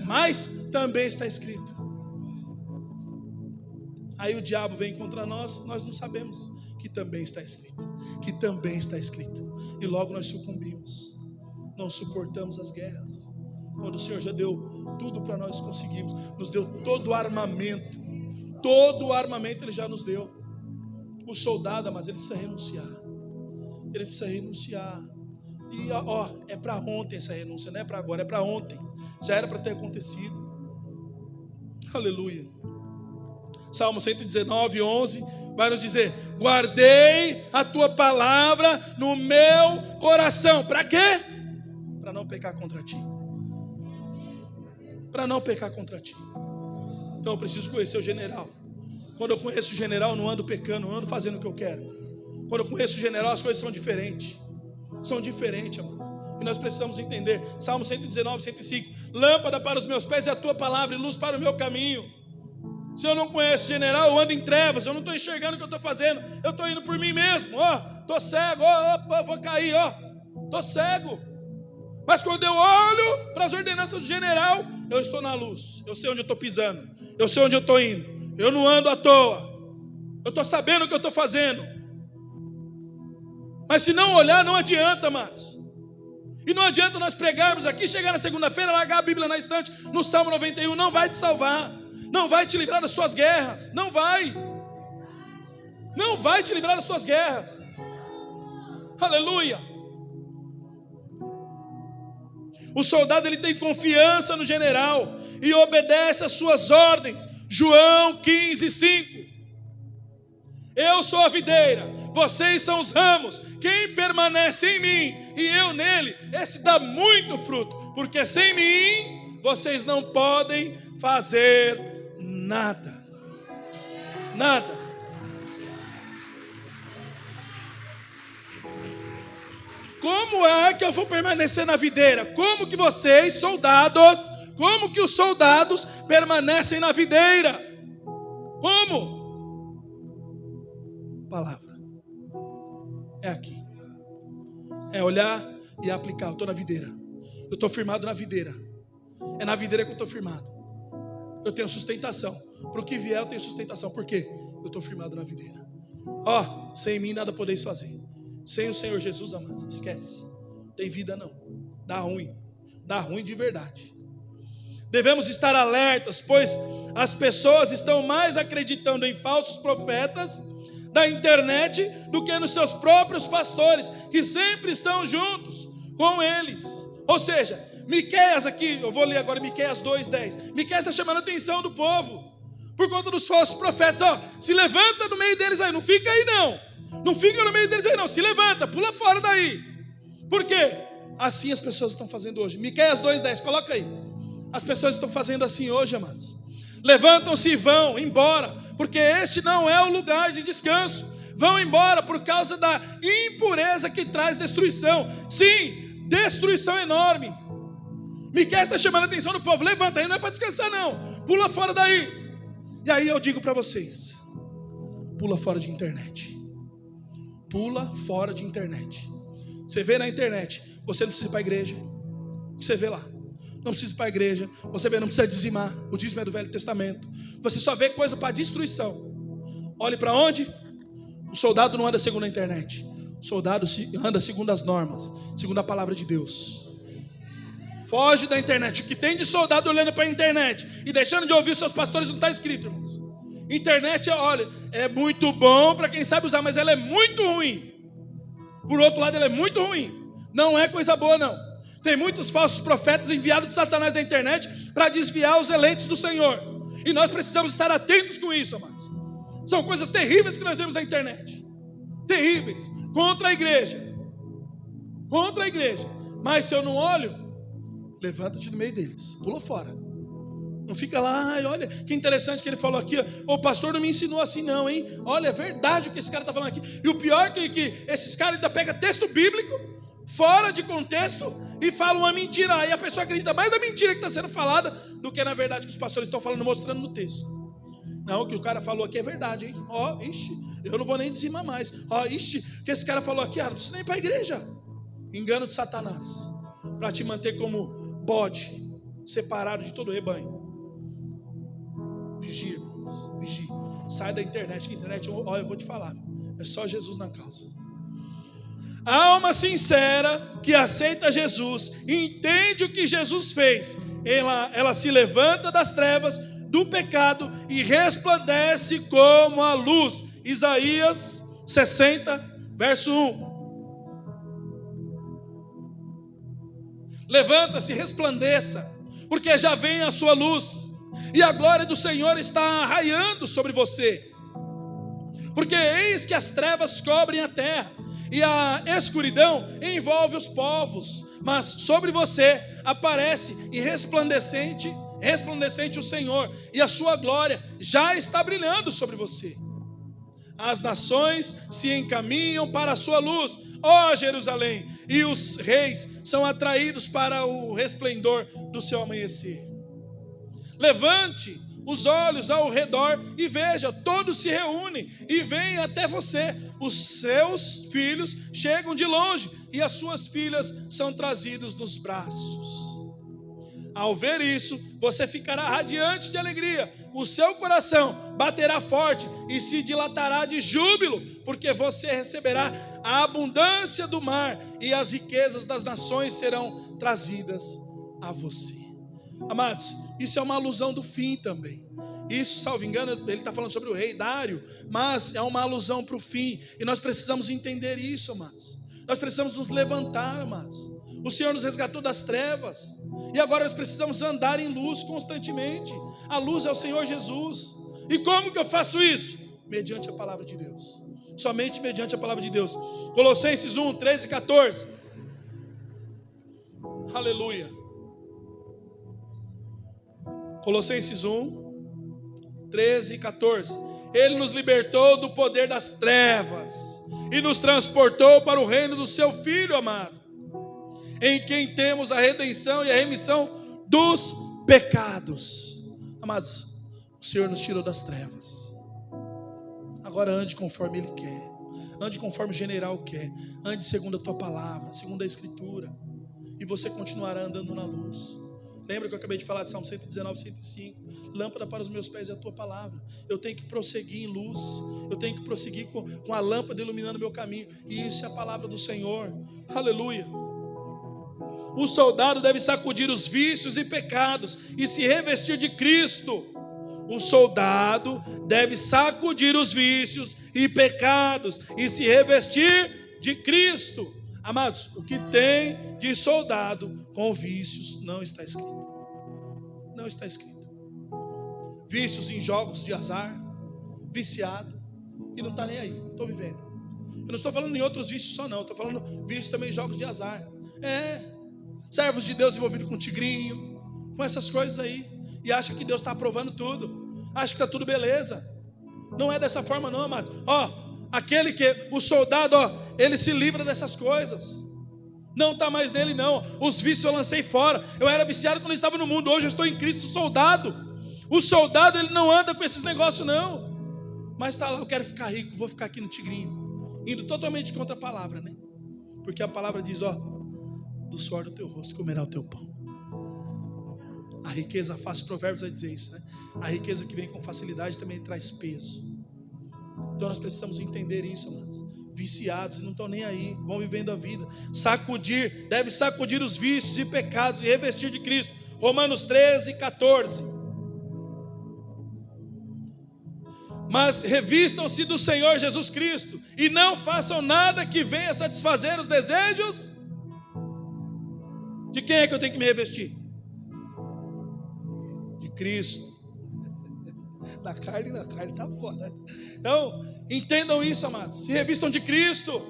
Mas também está escrito. Aí o diabo vem contra nós, nós não sabemos que também está escrito. Que também está escrito. E logo nós sucumbimos. Não suportamos as guerras. Quando o Senhor já deu tudo para nós conseguirmos. Nos deu todo o armamento. Todo o armamento Ele já nos deu. O soldado, mas ele precisa renunciar. Ele precisa renunciar. E é para ontem essa renúncia, não é para agora, é para ontem. Já era para ter acontecido. Aleluia. Salmo 119, 11 vai nos dizer: guardei a tua palavra no meu coração. Para quê? Para não pecar contra ti. Para não pecar contra ti. Então eu preciso conhecer o general. Quando eu conheço o general, eu não ando pecando, não ando fazendo o que eu quero. Quando eu conheço o general, as coisas são diferentes. São diferentes, amados. E nós precisamos entender. Salmo 119, 105. Lâmpada para os meus pés é a tua palavra e luz para o meu caminho. Se eu não conheço o general, eu ando em trevas. Eu não estou enxergando o que eu estou fazendo. Eu estou indo por mim mesmo. Estou cego. Vou cair. Estou cego. Mas quando eu olho para as ordenanças do general, eu estou na luz. Eu sei onde eu estou pisando. Eu sei onde eu estou indo. Eu não ando à toa. Eu estou sabendo o que eu estou fazendo. Mas se não olhar, não adianta, amados. E não adianta nós pregarmos aqui, chegar na segunda-feira, largar a Bíblia na estante, no Salmo 91, não vai te salvar. Não vai te livrar das suas guerras. Não vai. Não vai te livrar das suas guerras. Aleluia. O soldado, ele tem confiança no general e obedece às suas ordens. João 15, 5. Eu sou a videira, vocês são os ramos. Quem permanece em mim e eu nele, esse dá muito fruto. Porque sem mim, vocês não podem fazer nada. Nada. Como é que eu vou permanecer na videira? Como que vocês, soldados, como que os soldados permanecem na videira? Como? Palavra. É aqui. É olhar e aplicar. Eu estou na videira. Eu estou firmado na videira. É na videira que eu estou firmado. Eu tenho sustentação. Para o que vier eu tenho sustentação. Por quê? Eu estou firmado na videira. Sem mim nada podeis fazer. Sem o Senhor Jesus, amados, esquece. Tem vida não. Dá ruim de verdade. Devemos estar alertas, pois as pessoas estão mais acreditando em falsos profetas da internet do que nos seus próprios pastores, que sempre estão juntos com eles. Ou seja, Miqueias aqui, eu vou ler agora Miqueias 2:10. Miqueias está chamando a atenção do povo por conta dos falsos profetas. Se levanta no meio deles aí, não fica aí não fica no meio deles aí não, se levanta, pula fora daí. Por quê? Assim as pessoas estão fazendo hoje. Miqueias 2:10, coloca aí. As pessoas estão fazendo assim hoje, amados. Levantam-se e vão embora, porque este não é o lugar de descanso. Vão embora por causa da impureza que traz destruição. Sim, destruição enorme. Miqueias está chamando a atenção do povo. Levanta aí, não é para descansar não, pula fora daí. E aí eu digo para vocês, pula fora de internet. Pula fora de internet. Você vê na internet, você não precisa ir para a igreja. O que você vê lá? Não precisa ir para a igreja. Você vê, não precisa dizimar. O dízimo é do Velho Testamento. Você só vê coisa para destruição. Olhe para onde? O soldado não anda segundo a internet. O soldado anda segundo as normas, segundo a palavra de Deus. Foge da internet. O que tem de soldado olhando para a internet e deixando de ouvir os seus pastores não está escrito, irmãos. Internet, olha, é muito bom para quem sabe usar, mas ela é muito ruim. Por outro lado, ela é muito ruim. Não é coisa boa, não. Tem muitos falsos profetas enviados de Satanás da internet para desviar os eleitos do Senhor. E nós precisamos estar atentos com isso, amados. São coisas terríveis que nós vemos na internet. Terríveis. Contra a igreja. Contra a igreja. Mas se eu não olho, levanta-te no meio deles. Pula fora. Não fica lá, olha, que interessante que ele falou aqui. O pastor não me ensinou assim não, hein? Olha, é verdade o que esse cara está falando aqui. E o pior é que esses caras ainda pegam texto bíblico, fora de contexto, e falam uma mentira. Aí a pessoa acredita mais na mentira que está sendo falada do que na verdade que os pastores estão falando, mostrando no texto. Não, o que o cara falou aqui é verdade, hein? Eu não vou nem dizimar mais. O que esse cara falou aqui, não precisa nem ir para a igreja. Engano de Satanás, para te manter como bode, separado de todo o rebanho. Vigia, irmãos, vigia. Sai da internet, que a internet, eu vou te falar, é só Jesus na causa. A alma sincera que aceita Jesus, entende o que Jesus fez, ela se levanta das trevas, do pecado e resplandece como a luz. Isaías 60, verso 1. Levanta-se, resplandeça, porque já vem a sua luz, e a glória do Senhor está raiando sobre você. Porque eis que as trevas cobrem a terra, e a escuridão envolve os povos, mas sobre você aparece e resplandecente o Senhor, e a sua glória já está brilhando sobre você. As nações se encaminham para a sua luz, ó Jerusalém, e os reis são atraídos para o resplendor do seu amanhecer. Levante os olhos ao redor e veja, todos se reúnem e vêm até você. Os seus filhos chegam de longe e as suas filhas são trazidas nos braços. Ao ver isso, você ficará radiante de alegria, o seu coração baterá forte e se dilatará de júbilo, porque você receberá a abundância do mar e as riquezas das nações serão trazidas a você. Amados, isso é uma alusão do fim também. Isso, salvo engano, ele está falando sobre o rei Dário, mas é uma alusão para o fim, e nós precisamos entender isso, amados. Nós precisamos nos levantar, amados. O Senhor nos resgatou das trevas, e agora nós precisamos andar em luz constantemente. A luz é o Senhor Jesus. E como que eu faço isso? Mediante a palavra de Deus. Somente mediante a palavra de Deus. Colossenses 1, 13 e 14. Aleluia. Colossenses 1, 13 e 14. Ele nos libertou do poder das trevas e nos transportou para o reino do seu Filho amado, em quem temos a redenção e a remissão dos pecados. Amados, o Senhor nos tirou das trevas. Agora ande conforme Ele quer. Ande conforme o general quer. Ande segundo a tua palavra, segundo a Escritura. E você continuará andando na luz. Lembra que eu acabei de falar de Salmo 119, 105? Lâmpada para os meus pés é a tua palavra. Eu tenho que prosseguir em luz. Eu tenho que prosseguir com a lâmpada iluminando o meu caminho. E isso é a palavra do Senhor. Aleluia. O soldado deve sacudir os vícios e pecados e se revestir de Cristo. O soldado deve sacudir os vícios e pecados e se revestir de Cristo. Amados, o que tem de soldado com vícios não está escrito. Não está escrito. Vícios em jogos de azar, viciado, e não está nem aí, estou vivendo. Eu não estou falando em outros vícios só não, estou falando vícios também em jogos de azar. Servos de Deus envolvidos com tigrinho, com essas coisas aí, e acha que Deus está aprovando tudo, acha que está tudo beleza. Não é dessa forma não, amados. Aquele que, o soldado, ele se livra dessas coisas. Não está mais nele não. Os vícios eu lancei fora. Eu era viciado quando eu estava no mundo. Hoje eu estou em Cristo, soldado. O soldado, ele não anda com esses negócios não. Mas está lá, eu quero ficar rico, vou ficar aqui no tigrinho. Indo totalmente contra a palavra, né? Porque a palavra diz, do suor do teu rosto comerá o teu pão. A riqueza fácil, Provérbios vai dizer isso, né? A riqueza que vem com facilidade também traz peso. Então nós precisamos entender isso, amados. Viciados e não estão nem aí, vão vivendo a vida. Deve sacudir os vícios e pecados e revestir de Cristo. Romanos 13, 14. Mas revistam-se do Senhor Jesus Cristo e não façam nada que venha satisfazer os desejos. De quem é que eu tenho que me revestir? De Cristo. Na carne está fora. Então, entendam isso, amados. Se revistam de Cristo.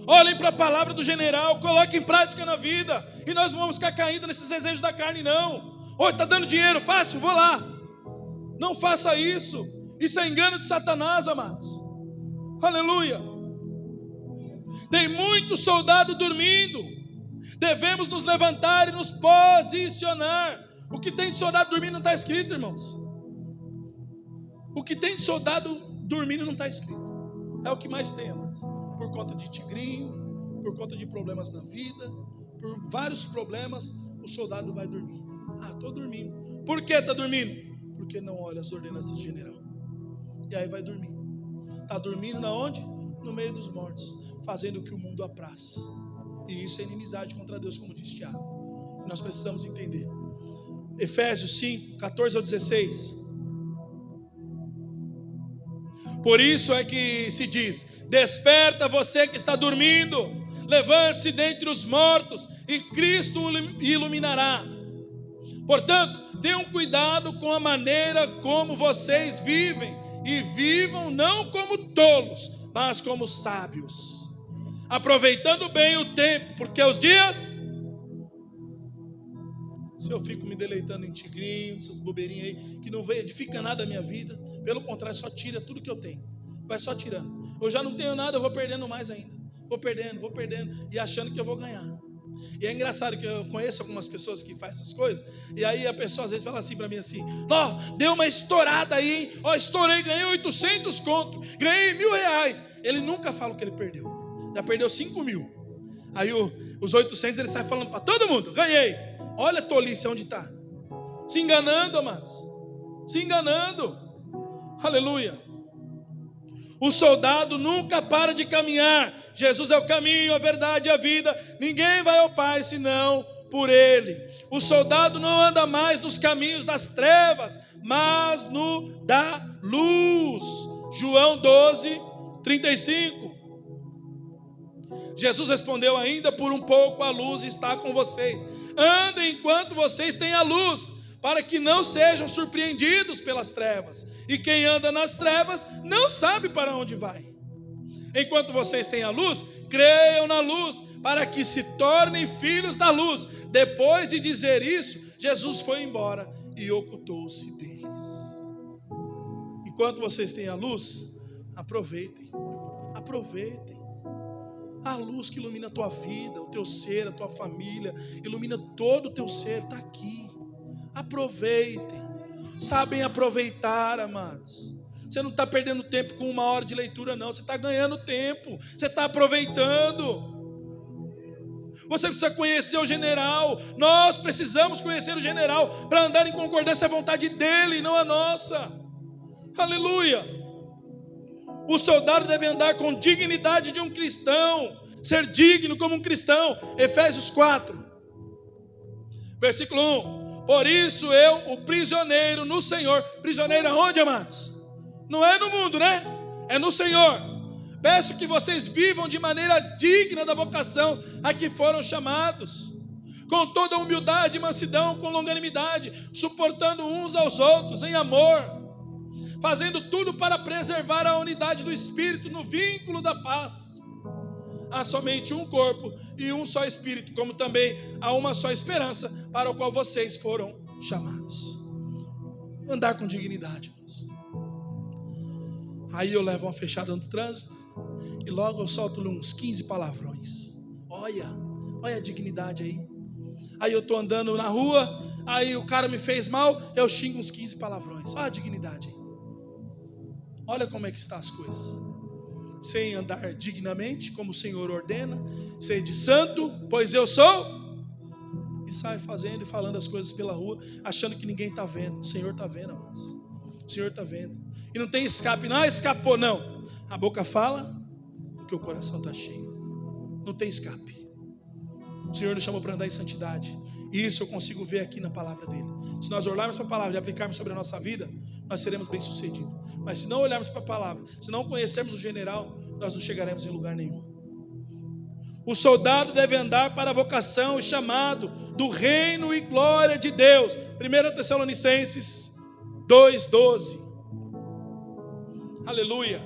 Olhem para a palavra do general. Coloquem em prática na vida. E nós não vamos ficar caindo nesses desejos da carne, não. Está dando dinheiro fácil? Vou lá. Não faça isso. Isso é engano de Satanás, amados. Aleluia. Tem muito soldado dormindo. Devemos nos levantar e nos posicionar. O que tem de soldado dormindo não está escrito, irmãos. O que tem de soldado dormindo não está escrito. É o que mais tem, amados. Por conta de tigrinho, por conta de problemas na vida, por vários problemas, o soldado vai dormir. Estou dormindo. Por que está dormindo? Porque não olha as ordenanças do general. E aí vai dormir. Está dormindo na onde? No meio dos mortos, fazendo o que o mundo apraz. E isso é inimizade contra Deus, como diz Tiago. E nós precisamos entender. Efésios 5, 14 ao 16. Por isso é que se diz: desperta você que está dormindo, levante-se dentre os mortos e Cristo o iluminará. Portanto, tenham cuidado com a maneira como vocês vivem, e vivam não como tolos, mas como sábios, aproveitando bem o tempo, porque os dias... Se eu fico me deleitando em tigrinho, essas bobeirinhas aí, que não edifica nada a minha vida, pelo contrário, só tira tudo que eu tenho, vai só tirando. Eu já não tenho nada, eu vou perdendo mais ainda, vou perdendo, e achando que eu vou ganhar. E é engraçado que eu conheço algumas pessoas que fazem essas coisas, e aí a pessoa às vezes fala assim para mim assim: deu uma estourada aí, hein? Estourei, ganhei 800 conto, ganhei R$1.000. Ele nunca fala o que ele perdeu, já perdeu 5.000. Aí os 800 ele sai falando para todo mundo: ganhei. Olha a tolice onde está, se enganando, amados, se enganando. Aleluia. O soldado nunca para de caminhar. Jesus é o caminho, a verdade e a vida. Ninguém vai ao Pai senão por Ele. O soldado não anda mais nos caminhos das trevas, mas no da luz. João 12, 35. Jesus respondeu ainda: por um pouco a luz está com vocês. Andem enquanto vocês têm a luz, para que não sejam surpreendidos pelas trevas. E quem anda nas trevas não sabe para onde vai. Enquanto vocês têm a luz, creiam na luz, para que se tornem filhos da luz. Depois de dizer isso, Jesus foi embora e ocultou-se deles. Enquanto vocês têm a luz, aproveitem. A luz que ilumina a tua vida, o teu ser, a tua família, ilumina todo o teu ser, está aqui. Aproveitem. Sabem aproveitar, amados. Você não está perdendo tempo com 1 hora de leitura, não. Você está ganhando tempo. Você está aproveitando. Você precisa conhecer o general. Nós precisamos conhecer o general para andar em concordância à vontade dele, não a nossa. Aleluia. O soldado deve andar com dignidade de um cristão, ser digno como um cristão. Efésios 4, versículo 1. Por isso eu, o prisioneiro no Senhor. Prisioneiro aonde, amados? Não é no mundo, né? É no Senhor. Peço que vocês vivam de maneira digna da vocação a que foram chamados, com toda humildade e mansidão, com longanimidade, suportando uns aos outros em amor, fazendo tudo para preservar a unidade do Espírito no vínculo da paz. Há somente um corpo e um só Espírito, como também há uma só esperança para o qual vocês foram chamados. Andar com dignidade, irmãos. Aí eu levo uma fechada no trânsito e logo eu solto uns 15 palavrões. Olha a dignidade aí. Aí eu estou andando na rua, aí o cara me fez mal, eu xingo uns 15 palavrões. Olha a dignidade aí. Olha como é que estão as coisas. Sem andar dignamente, como o Senhor ordena, ser de santo, pois eu sou. E sai fazendo e falando as coisas pela rua, achando que ninguém está vendo. O Senhor está vendo, amados. O Senhor está vendo. E não tem escape, não escapou não. A boca fala, porque o coração está cheio. Não tem escape. O Senhor nos chamou para andar em santidade. E isso eu consigo ver aqui na palavra dele. Se nós olharmos para a palavra e aplicarmos sobre a nossa vida, nós seremos bem-sucedidos. Mas se não olharmos para a palavra, se não conhecermos o general, nós não chegaremos em lugar nenhum. O soldado deve andar para a vocação, o chamado do reino e glória de Deus. 1 Tessalonicenses 2:12. Aleluia.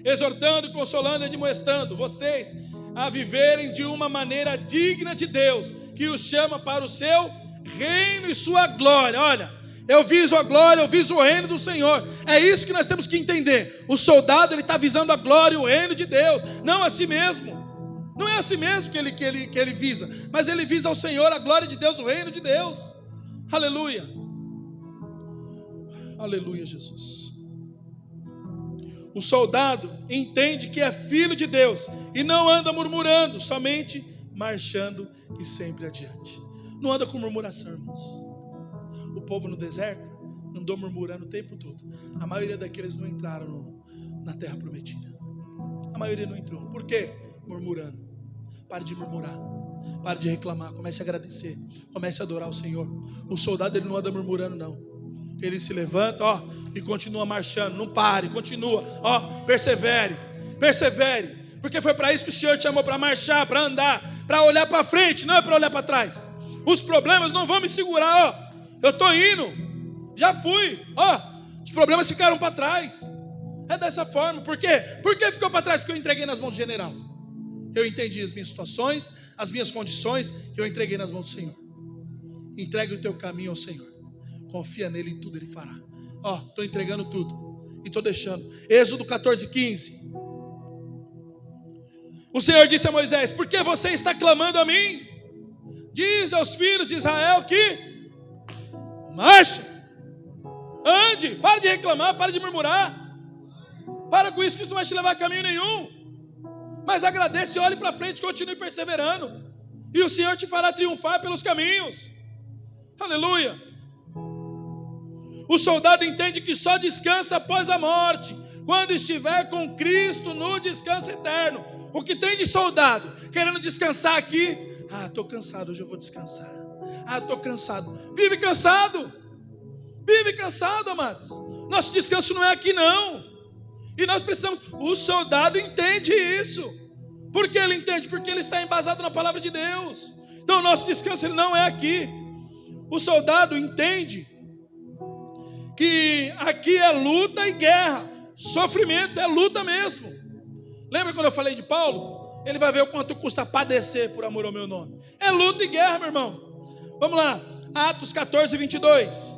Exortando, consolando e admoestando vocês a viverem de uma maneira digna de Deus, que os chama para o seu reino e sua glória. Olha, eu viso a glória, eu viso o reino do Senhor. É isso que nós temos que entender. O soldado, ele está visando a glória e o reino de Deus, não a si mesmo. Não é a si mesmo que ele visa, mas ele visa ao Senhor, a glória de Deus, o reino de Deus. Aleluia. Aleluia, Jesus. O soldado entende que é filho de Deus e não anda murmurando, somente marchando e sempre adiante. Não anda com murmuração, irmãos. O povo no deserto andou murmurando o tempo todo. A maioria daqueles não entraram na terra prometida. A maioria não entrou. Por quê? Murmurando. Pare de murmurar. Pare de reclamar. Comece a agradecer. Comece a adorar o Senhor. O soldado, ele não anda murmurando, não. Ele se levanta, e continua marchando. Não pare, continua. Persevere. Porque foi para isso que o Senhor te chamou, para marchar, para andar, para olhar para frente, não é para olhar para trás. Os problemas não vão me segurar, Eu estou indo. Já fui. Os problemas ficaram para trás. É dessa forma. Por quê? Por que ficou para trás? Porque eu entreguei nas mãos do general. Eu entendi as minhas situações, as minhas condições, que eu entreguei nas mãos do Senhor. Entregue o teu caminho ao Senhor. Confia nele e tudo ele fará. Estou entregando tudo. E estou deixando. Êxodo 14:15. O Senhor disse a Moisés: por que você está clamando a mim? Diz aos filhos de Israel que marcha, ande, para de reclamar, para de murmurar. Para com isso, que isso não vai te levar a caminho nenhum. Mas agradeça e olhe para frente, continue perseverando. E o Senhor te fará triunfar pelos caminhos. Aleluia. O soldado entende que só descansa após a morte, quando estiver com Cristo no descanso eterno. O que tem de soldado querendo descansar aqui? Estou cansado, hoje eu vou descansar. Estou cansado. Vive cansado, amados. Nosso descanso não é aqui, não. E nós precisamos. O soldado entende isso. Por que ele entende? Porque ele está embasado na palavra de Deus. Então o nosso descanso ele não é aqui. O soldado entende que aqui é luta e guerra, sofrimento, é luta mesmo. Lembra quando eu falei de Paulo? Ele vai ver o quanto custa padecer por amor ao meu nome. É luta e guerra, meu irmão. Vamos lá, Atos 14:22.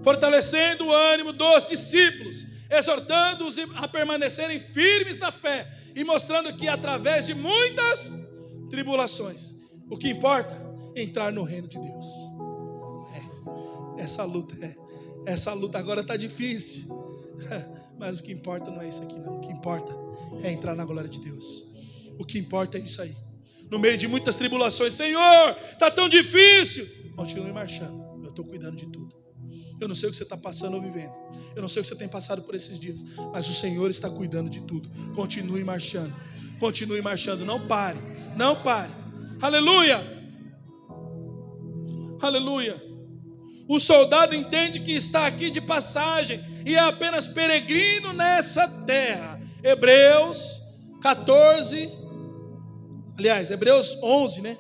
Fortalecendo o ânimo dos discípulos, exortando-os a permanecerem firmes na fé e mostrando que através de muitas tribulações, o que importa é entrar no reino de Deus. Essa luta agora está difícil. Mas o que importa não é isso aqui não. O que importa é entrar na glória de Deus. O que importa é isso aí. No meio de muitas tribulações, Senhor, está tão difícil. Continue marchando. Eu estou cuidando de tudo. Eu não sei o que você está passando ou vivendo. Eu não sei o que você tem passado por esses dias. Mas o Senhor está cuidando de tudo. Continue marchando. Continue marchando. Não pare. Não pare. Aleluia. Aleluia. O soldado entende que está aqui de passagem e é apenas peregrino nessa terra. Hebreus 14, aliás, Hebreus 11, né?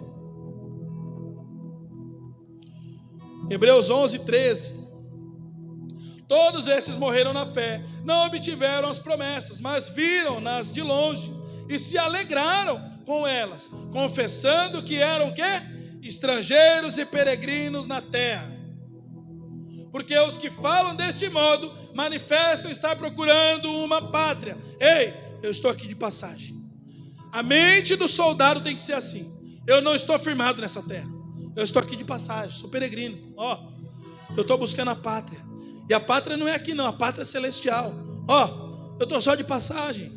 Hebreus 11, 13. Todos esses morreram na fé, não obtiveram as promessas, mas viram-nas de longe e se alegraram com elas, confessando que eram o quê? Estrangeiros e peregrinos na terra. Porque os que falam deste modo manifestam estar procurando uma pátria. Ei, eu estou aqui de passagem. A mente do soldado tem que ser assim. Eu não estou firmado nessa terra. Eu estou aqui de passagem, sou peregrino. Eu estou buscando a pátria. E a pátria não é aqui não, a pátria é celestial. Eu estou só de passagem.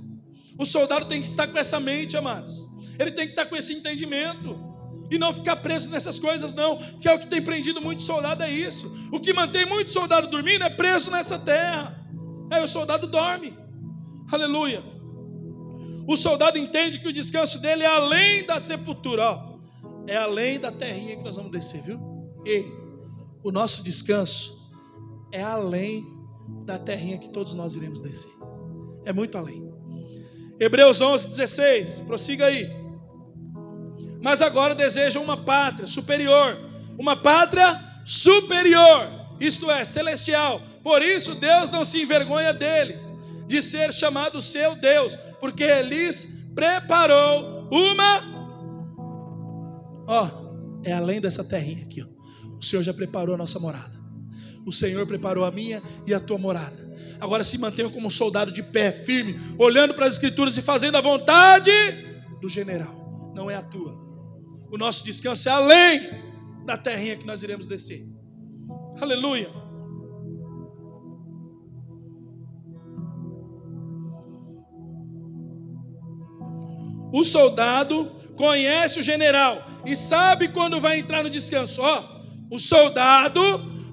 O soldado tem que estar com essa mente, amados. Ele tem que estar com esse entendimento. E não ficar preso nessas coisas não, que é o que tem prendido muito soldado, é isso. O que mantém muito soldado dormindo é preso nessa terra. O soldado dorme. Aleluia. O soldado entende que o descanso dele é além da sepultura. É além da terrinha que nós vamos descer, viu? E o nosso descanso é além da terrinha que todos nós iremos descer. É muito além. Hebreus 11, 16, prossiga aí. Mas agora desejam uma pátria superior. Uma pátria superior, isto é, celestial. Por isso Deus não se envergonha deles, de ser chamado seu Deus, porque lhes preparou uma... é além dessa terrinha aqui. O Senhor já preparou a nossa morada. O Senhor preparou a minha e a tua morada. Agora se mantenham como um soldado de pé, firme, olhando para as Escrituras e fazendo a vontade do general. Não é a tua. O nosso descanso é além da terrinha que nós iremos descer. Aleluia. O soldado conhece o general e sabe quando vai entrar no descanso. O soldado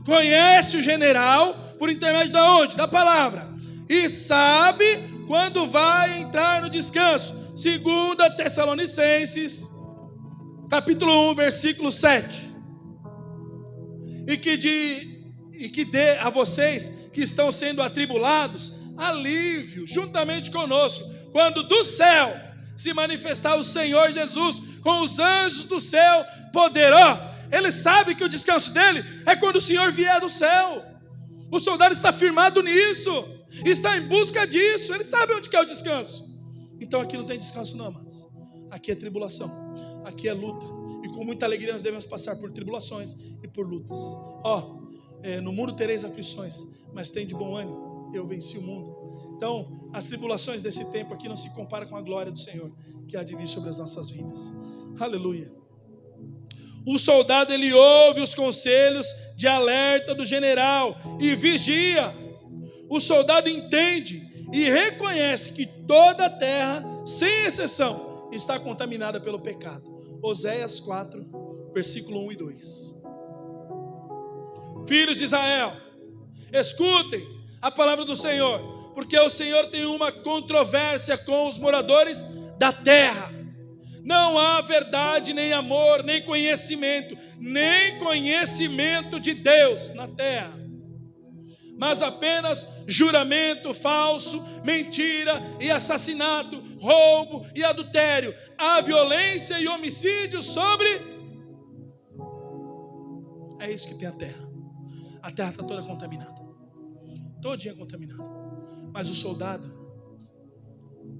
conhece o general por intermédio de onde? Da palavra. E sabe quando vai entrar no descanso. 2 Tessalonicenses capítulo 1, versículo 7. E que dê a vocês que estão sendo atribulados alívio juntamente conosco, quando do céu se manifestar o Senhor Jesus com os anjos do céu poder. Ele sabe que o descanso dele é quando o Senhor vier do céu. O soldado está firmado nisso, está em busca disso. Ele sabe onde que é o descanso. Então aqui não tem descanso não, amados. Aqui é tribulação. Aqui é luta, e com muita alegria nós devemos passar por tribulações e por lutas. No mundo tereis aflições, mas tem de bom ânimo, eu venci o mundo. Então, as tribulações desse tempo aqui não se comparam com a glória do Senhor, que há de vir sobre as nossas vidas. Aleluia. O soldado, ele ouve os conselhos de alerta do general e vigia. O soldado entende e reconhece que toda a terra, sem exceção, está contaminada pelo pecado. Oséias 4, versículo 1 e 2. Filhos de Israel, escutem a palavra do Senhor, porque o Senhor tem uma controvérsia com os moradores da terra. Não há verdade, nem amor, nem conhecimento de Deus na terra, mas apenas juramento falso, mentira e assassinato, roubo e adultério. Há violência e homicídio sobre... É isso que tem a terra. A terra está toda contaminada, todinha contaminada. Mas o soldado,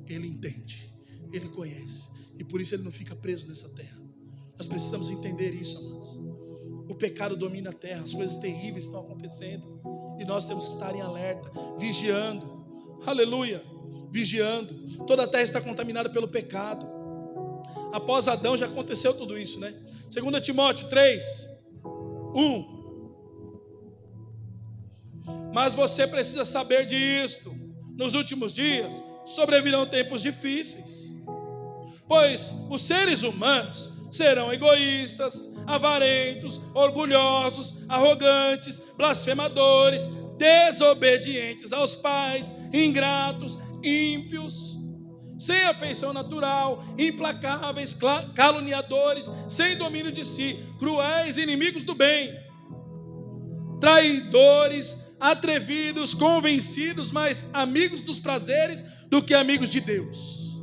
ele entende, ele conhece, e por isso ele não fica preso nessa terra. Nós precisamos entender isso, amados. O pecado domina a terra, as coisas terríveis estão acontecendo, e nós temos que estar em alerta, vigiando. Aleluia, vigiando. Toda a terra está contaminada pelo pecado. Após Adão já aconteceu tudo isso, né? 2 Timóteo 3, 1. Mas você precisa saber disto. nos últimos dias sobrevirão tempos difíceis, pois os seres humanos serão egoístas, avarentos, orgulhosos, arrogantes, blasfemadores, desobedientes aos pais, ingratos, ímpios, sem afeição natural, implacáveis, caluniadores, sem domínio de si, cruéis, inimigos do bem, traidores, atrevidos, convencidos, mais amigos dos prazeres do que amigos de Deus,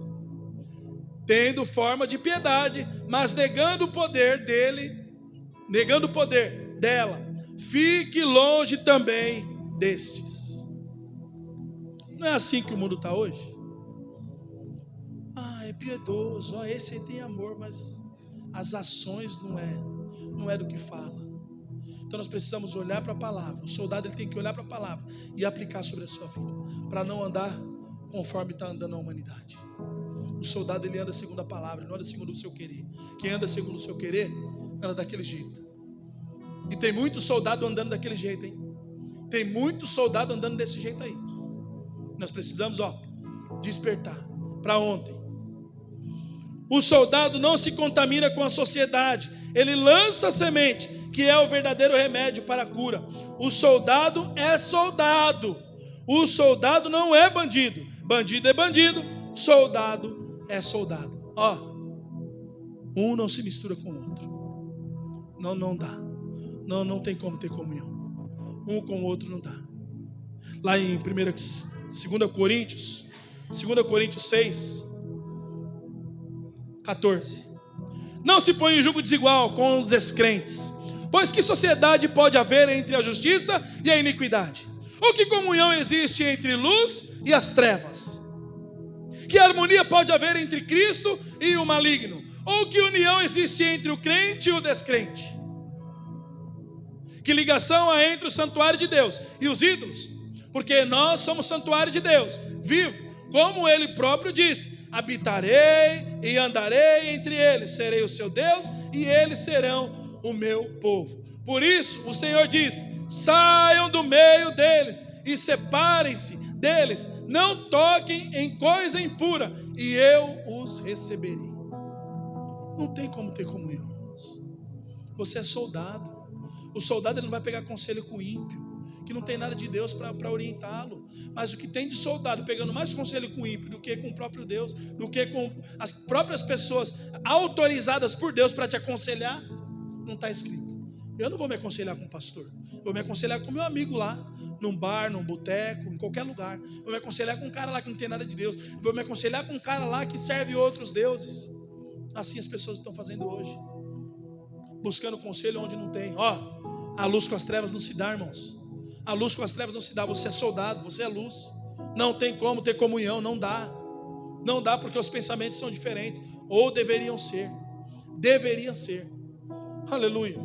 tendo forma de piedade, mas negando o poder dele, negando o poder dela. Fique longe também destes. Não é assim que o mundo está hoje? É piedoso, esse aí tem amor, mas as ações não é do que fala. Então nós precisamos olhar para a palavra. O soldado ele tem que olhar para a palavra e aplicar sobre a sua vida, para não andar conforme está andando a humanidade. O soldado ele anda segundo a palavra, ele não anda segundo o seu querer. Quem anda segundo o seu querer, anda daquele jeito. E tem muito soldado andando daquele jeito, hein? Tem muito soldado andando desse jeito aí. Nós precisamos, despertar para ontem. O soldado não se contamina com a sociedade, ele lança a semente, que é o verdadeiro remédio para a cura. O soldado é soldado, o soldado não é bandido, bandido é bandido, soldado é soldado. Um não se mistura com o outro, não dá, não tem como ter comunhão, um com o outro não dá. Lá em 2 Coríntios 6, 14. Não se põe em julgo desigual com os descrentes, pois que sociedade pode haver entre a justiça e a iniquidade? Ou que comunhão existe entre luz e as trevas? Que harmonia pode haver entre Cristo e o maligno? Ou que união existe entre o crente e o descrente? Que ligação há entre o santuário de Deus e os ídolos? Porque nós somos santuário de Deus, vivo, como Ele próprio disse: habitarei e andarei entre eles, serei o seu Deus e eles serão o meu povo. Por isso o Senhor diz: saiam do meio deles e separem-se deles, não toquem em coisa impura, e eu os receberei. Não tem como ter comunhão, irmãos. Você é soldado. O soldado ele não vai pegar conselho com o ímpio, que não tem nada de Deus para orientá-lo. Mas o que tem de soldado pegando mais conselho com o ímpio do que com o próprio Deus, do que com as próprias pessoas autorizadas por Deus para te aconselhar, não está escrito. Eu não vou me aconselhar com o pastor, eu vou me aconselhar com meu amigo lá, num bar, num boteco, em qualquer lugar. Eu vou me aconselhar com um cara lá que não tem nada de Deus, eu vou me aconselhar com um cara lá que serve outros deuses. Assim as pessoas estão fazendo hoje, buscando conselho onde não tem. A luz com as trevas não se dá, irmãos. A luz com as trevas não se dá. Você é soldado, você é luz. Não tem como ter comunhão, não dá. Não dá porque os pensamentos são diferentes. Ou deveriam ser. Deveriam ser. Aleluia.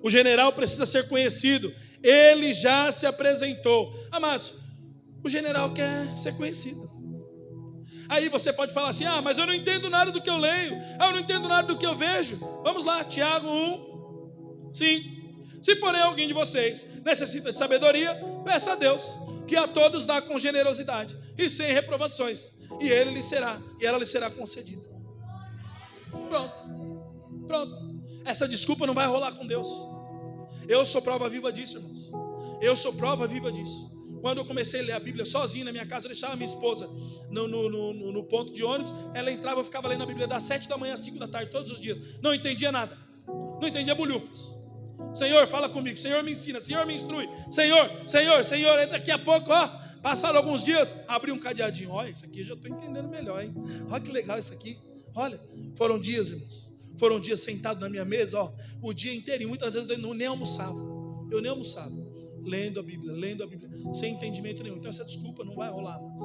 O general precisa ser conhecido. Ele já se apresentou. Amados, o general quer ser conhecido. Aí você pode falar assim: mas eu não entendo nada do que eu leio, eu não entendo nada do que eu vejo. Vamos lá, Tiago 1, 5. Se porém alguém de vocês necessita de sabedoria, peça a Deus, que a todos dá com generosidade e sem reprovações, e ela lhe será concedida. Pronto. Essa desculpa não vai rolar com Deus. Eu sou prova viva disso, irmãos. Eu sou prova viva disso. Quando eu comecei a ler a Bíblia sozinho na minha casa, eu deixava minha esposa no ponto de ônibus. Ela entrava, eu ficava lendo a Bíblia das 7 da manhã às 5 da tarde, todos os dias. Não entendia nada, não entendia bolhufas. Senhor, fala comigo, Senhor, me ensina, Senhor, me instrui, Senhor. Aí daqui a pouco, passaram alguns dias, abri um cadeadinho. Olha, isso aqui eu já estou entendendo melhor, hein? Olha que legal isso aqui. Olha, foram dias, irmãos, foram dias sentado na minha mesa, o dia inteiro, e muitas vezes eu nem almoçava, lendo a Bíblia, sem entendimento nenhum. Então essa desculpa não vai rolar mais,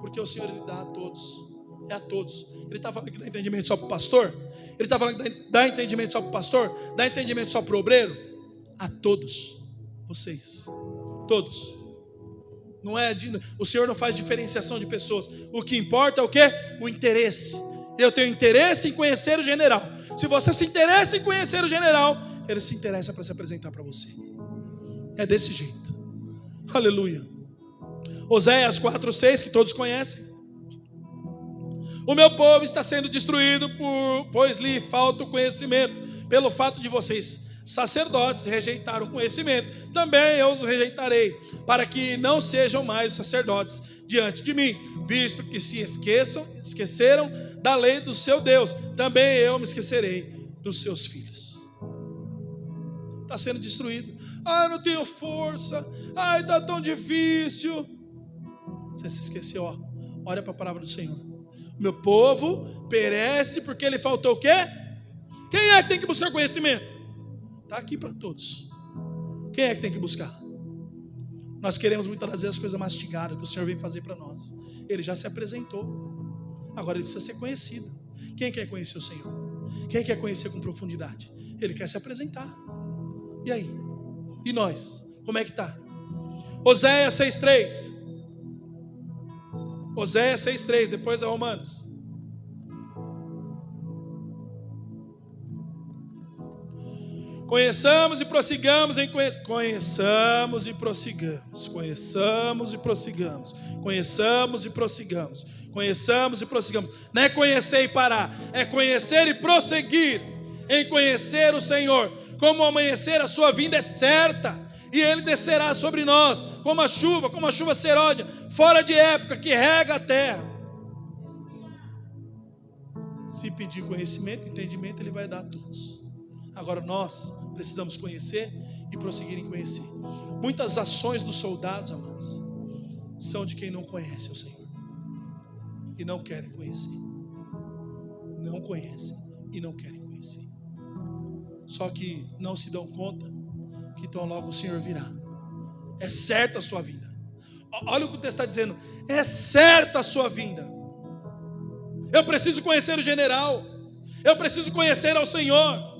porque o Senhor ele dá a todos. É a todos. Ele está falando que dá entendimento só para o pastor? Ele está falando que dá entendimento só para o pastor? Dá entendimento só para o obreiro? A todos. Vocês. Todos. Não é, o Senhor não faz diferenciação de pessoas. O que importa é o quê? O interesse. Eu tenho interesse em conhecer o general. Se você se interessa em conhecer o general, ele se interessa para se apresentar para você. É desse jeito. Aleluia. Oséias 4:6, que todos conhecem. O meu povo está sendo destruído, pois lhe falta o conhecimento. Pelo fato de vocês, sacerdotes, rejeitar o conhecimento, também eu os rejeitarei, para que não sejam mais sacerdotes diante de mim, visto que se esqueceram da lei do seu Deus, também eu me esquecerei dos seus filhos. Está sendo destruído. Eu não tenho força, está tão difícil. Você se esqueceu, olha para a palavra do Senhor. Meu povo perece porque lhe faltou o quê? Quem é que tem que buscar conhecimento? Está aqui para todos. Quem é que tem que buscar? Nós queremos muitas das vezes as coisas mastigadas que o Senhor vem fazer para nós. Ele já se apresentou. Agora ele precisa ser conhecido. Quem quer conhecer o Senhor? Quem quer conhecer com profundidade? Ele quer se apresentar. E aí? E nós? Como é que está? Oséias 6:3. Oséias 6:3, depois é Romanos. Conheçamos e prossigamos em Conheçamos e prossigamos. Conheçamos e prossigamos. Conheçamos e prossigamos. Conheçamos e prossigamos. Não é conhecer e parar, é conhecer e prosseguir em conhecer o Senhor. Como o amanhecer, a sua vinda é certa, e Ele descerá sobre nós como a chuva seródia, fora de época, que rega a terra. Se pedir conhecimento, entendimento, Ele vai dar a todos. Agora nós precisamos conhecer e prosseguir em conhecer. Muitas ações dos soldados, amados, são de quem não conhece o Senhor e não querem conhecer. Não conhecem e não querem conhecer. Só que não se dão conta que tão logo o Senhor virá. É certa a sua vinda. Olha o que o texto está dizendo. É certa a sua vinda. Eu preciso conhecer o general. Eu preciso conhecer ao Senhor.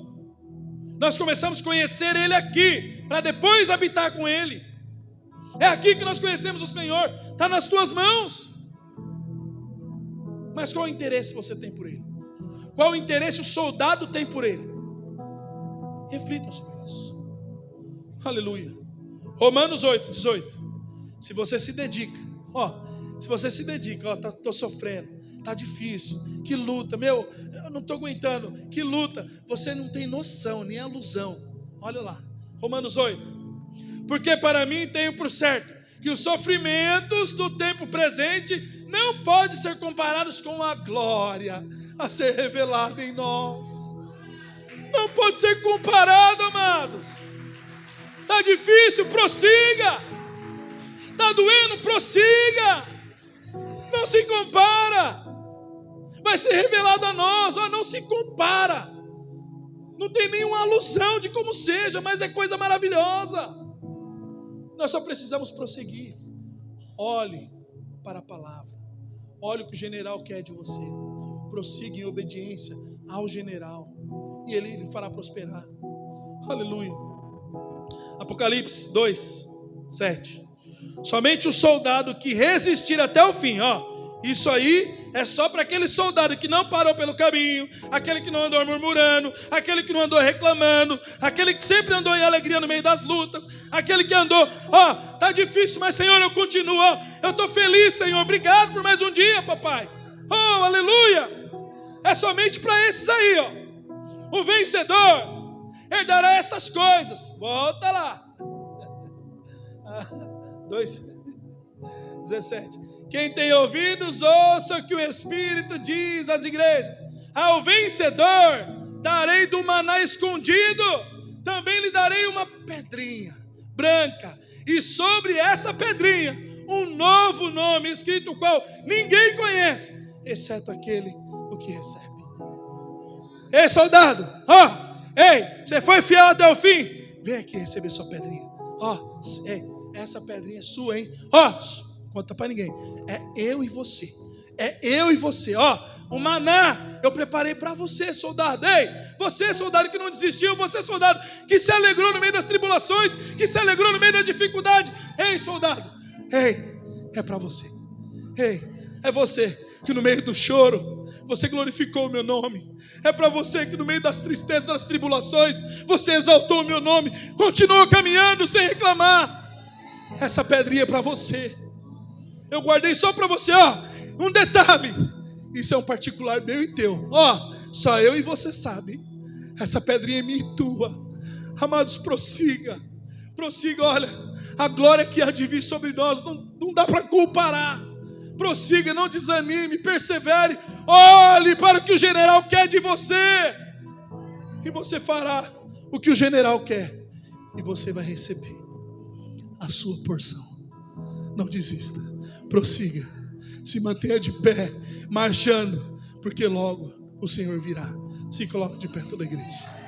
Nós começamos a conhecer Ele aqui, para depois habitar com Ele. É aqui que nós conhecemos o Senhor. Está nas tuas mãos. Mas qual o interesse você tem por Ele? Qual o interesse o soldado tem por Ele? Reflitam sobre isso. Aleluia. Romanos 8:18. Se você se dedica, estou sofrendo, está difícil, que luta, eu não estou aguentando, que luta, você não tem noção, nem alusão. Olha lá, Romanos 8. Porque para mim tenho por certo que os sofrimentos do tempo presente não podem ser comparados com a glória a ser revelada em nós. Não pode ser comparado, amados. Está difícil, prossiga. Está doendo, prossiga. Não se compara. Vai ser revelado a nós. Não se compara. Não tem nenhuma alusão de como seja, mas é coisa maravilhosa. Nós só precisamos prosseguir. Olhe para a palavra. Olhe o que o general quer de você. Prossiga em obediência ao general, e ele lhe fará prosperar. Aleluia. Apocalipse 2:7. Somente o soldado que resistir até o fim, isso aí é só para aquele soldado que não parou pelo caminho, aquele que não andou murmurando, aquele que não andou reclamando, aquele que sempre andou em alegria no meio das lutas, aquele que andou, tá difícil, mas Senhor, eu continuo, eu estou feliz, Senhor, obrigado por mais um dia, papai. Aleluia. É somente para esses aí, o vencedor herdará estas coisas. Volta lá. 2:17. Quem tem ouvidos, ouça o que o Espírito diz às igrejas. Ao vencedor darei do maná escondido, também lhe darei uma pedrinha branca, e sobre essa pedrinha um novo nome escrito, o qual ninguém conhece, exceto aquele o que recebe. Ei, soldado, ei, você foi fiel até o fim? Vem aqui receber sua pedrinha. Ei, essa pedrinha é sua, hein? Conta para ninguém. É eu e você. É eu e você. O maná eu preparei para você, soldado. Ei, você, soldado que não desistiu. Você, soldado que se alegrou no meio das tribulações, que se alegrou no meio da dificuldade. Ei, soldado. Ei, é para você. Ei, é você que no meio do choro você glorificou o meu nome. É para você que no meio das tristezas, das tribulações, você exaltou o meu nome. Continua caminhando sem reclamar. Essa pedrinha é para você. Eu guardei só para você, ó. Um detalhe. Isso é um particular meu e teu. Ó, só eu e você sabe. Essa pedrinha é minha e tua. Amados, prossiga. Prossiga, olha. A glória que há de vir sobre nós não dá para comparar. Prossiga, não desanime, persevere. Olhe para o que o general quer de você. E você fará o que o general quer. E você vai receber a sua porção. Não desista. Prossiga. Se mantenha de pé, marchando, porque logo o Senhor virá. Se coloque de pé toda a igreja.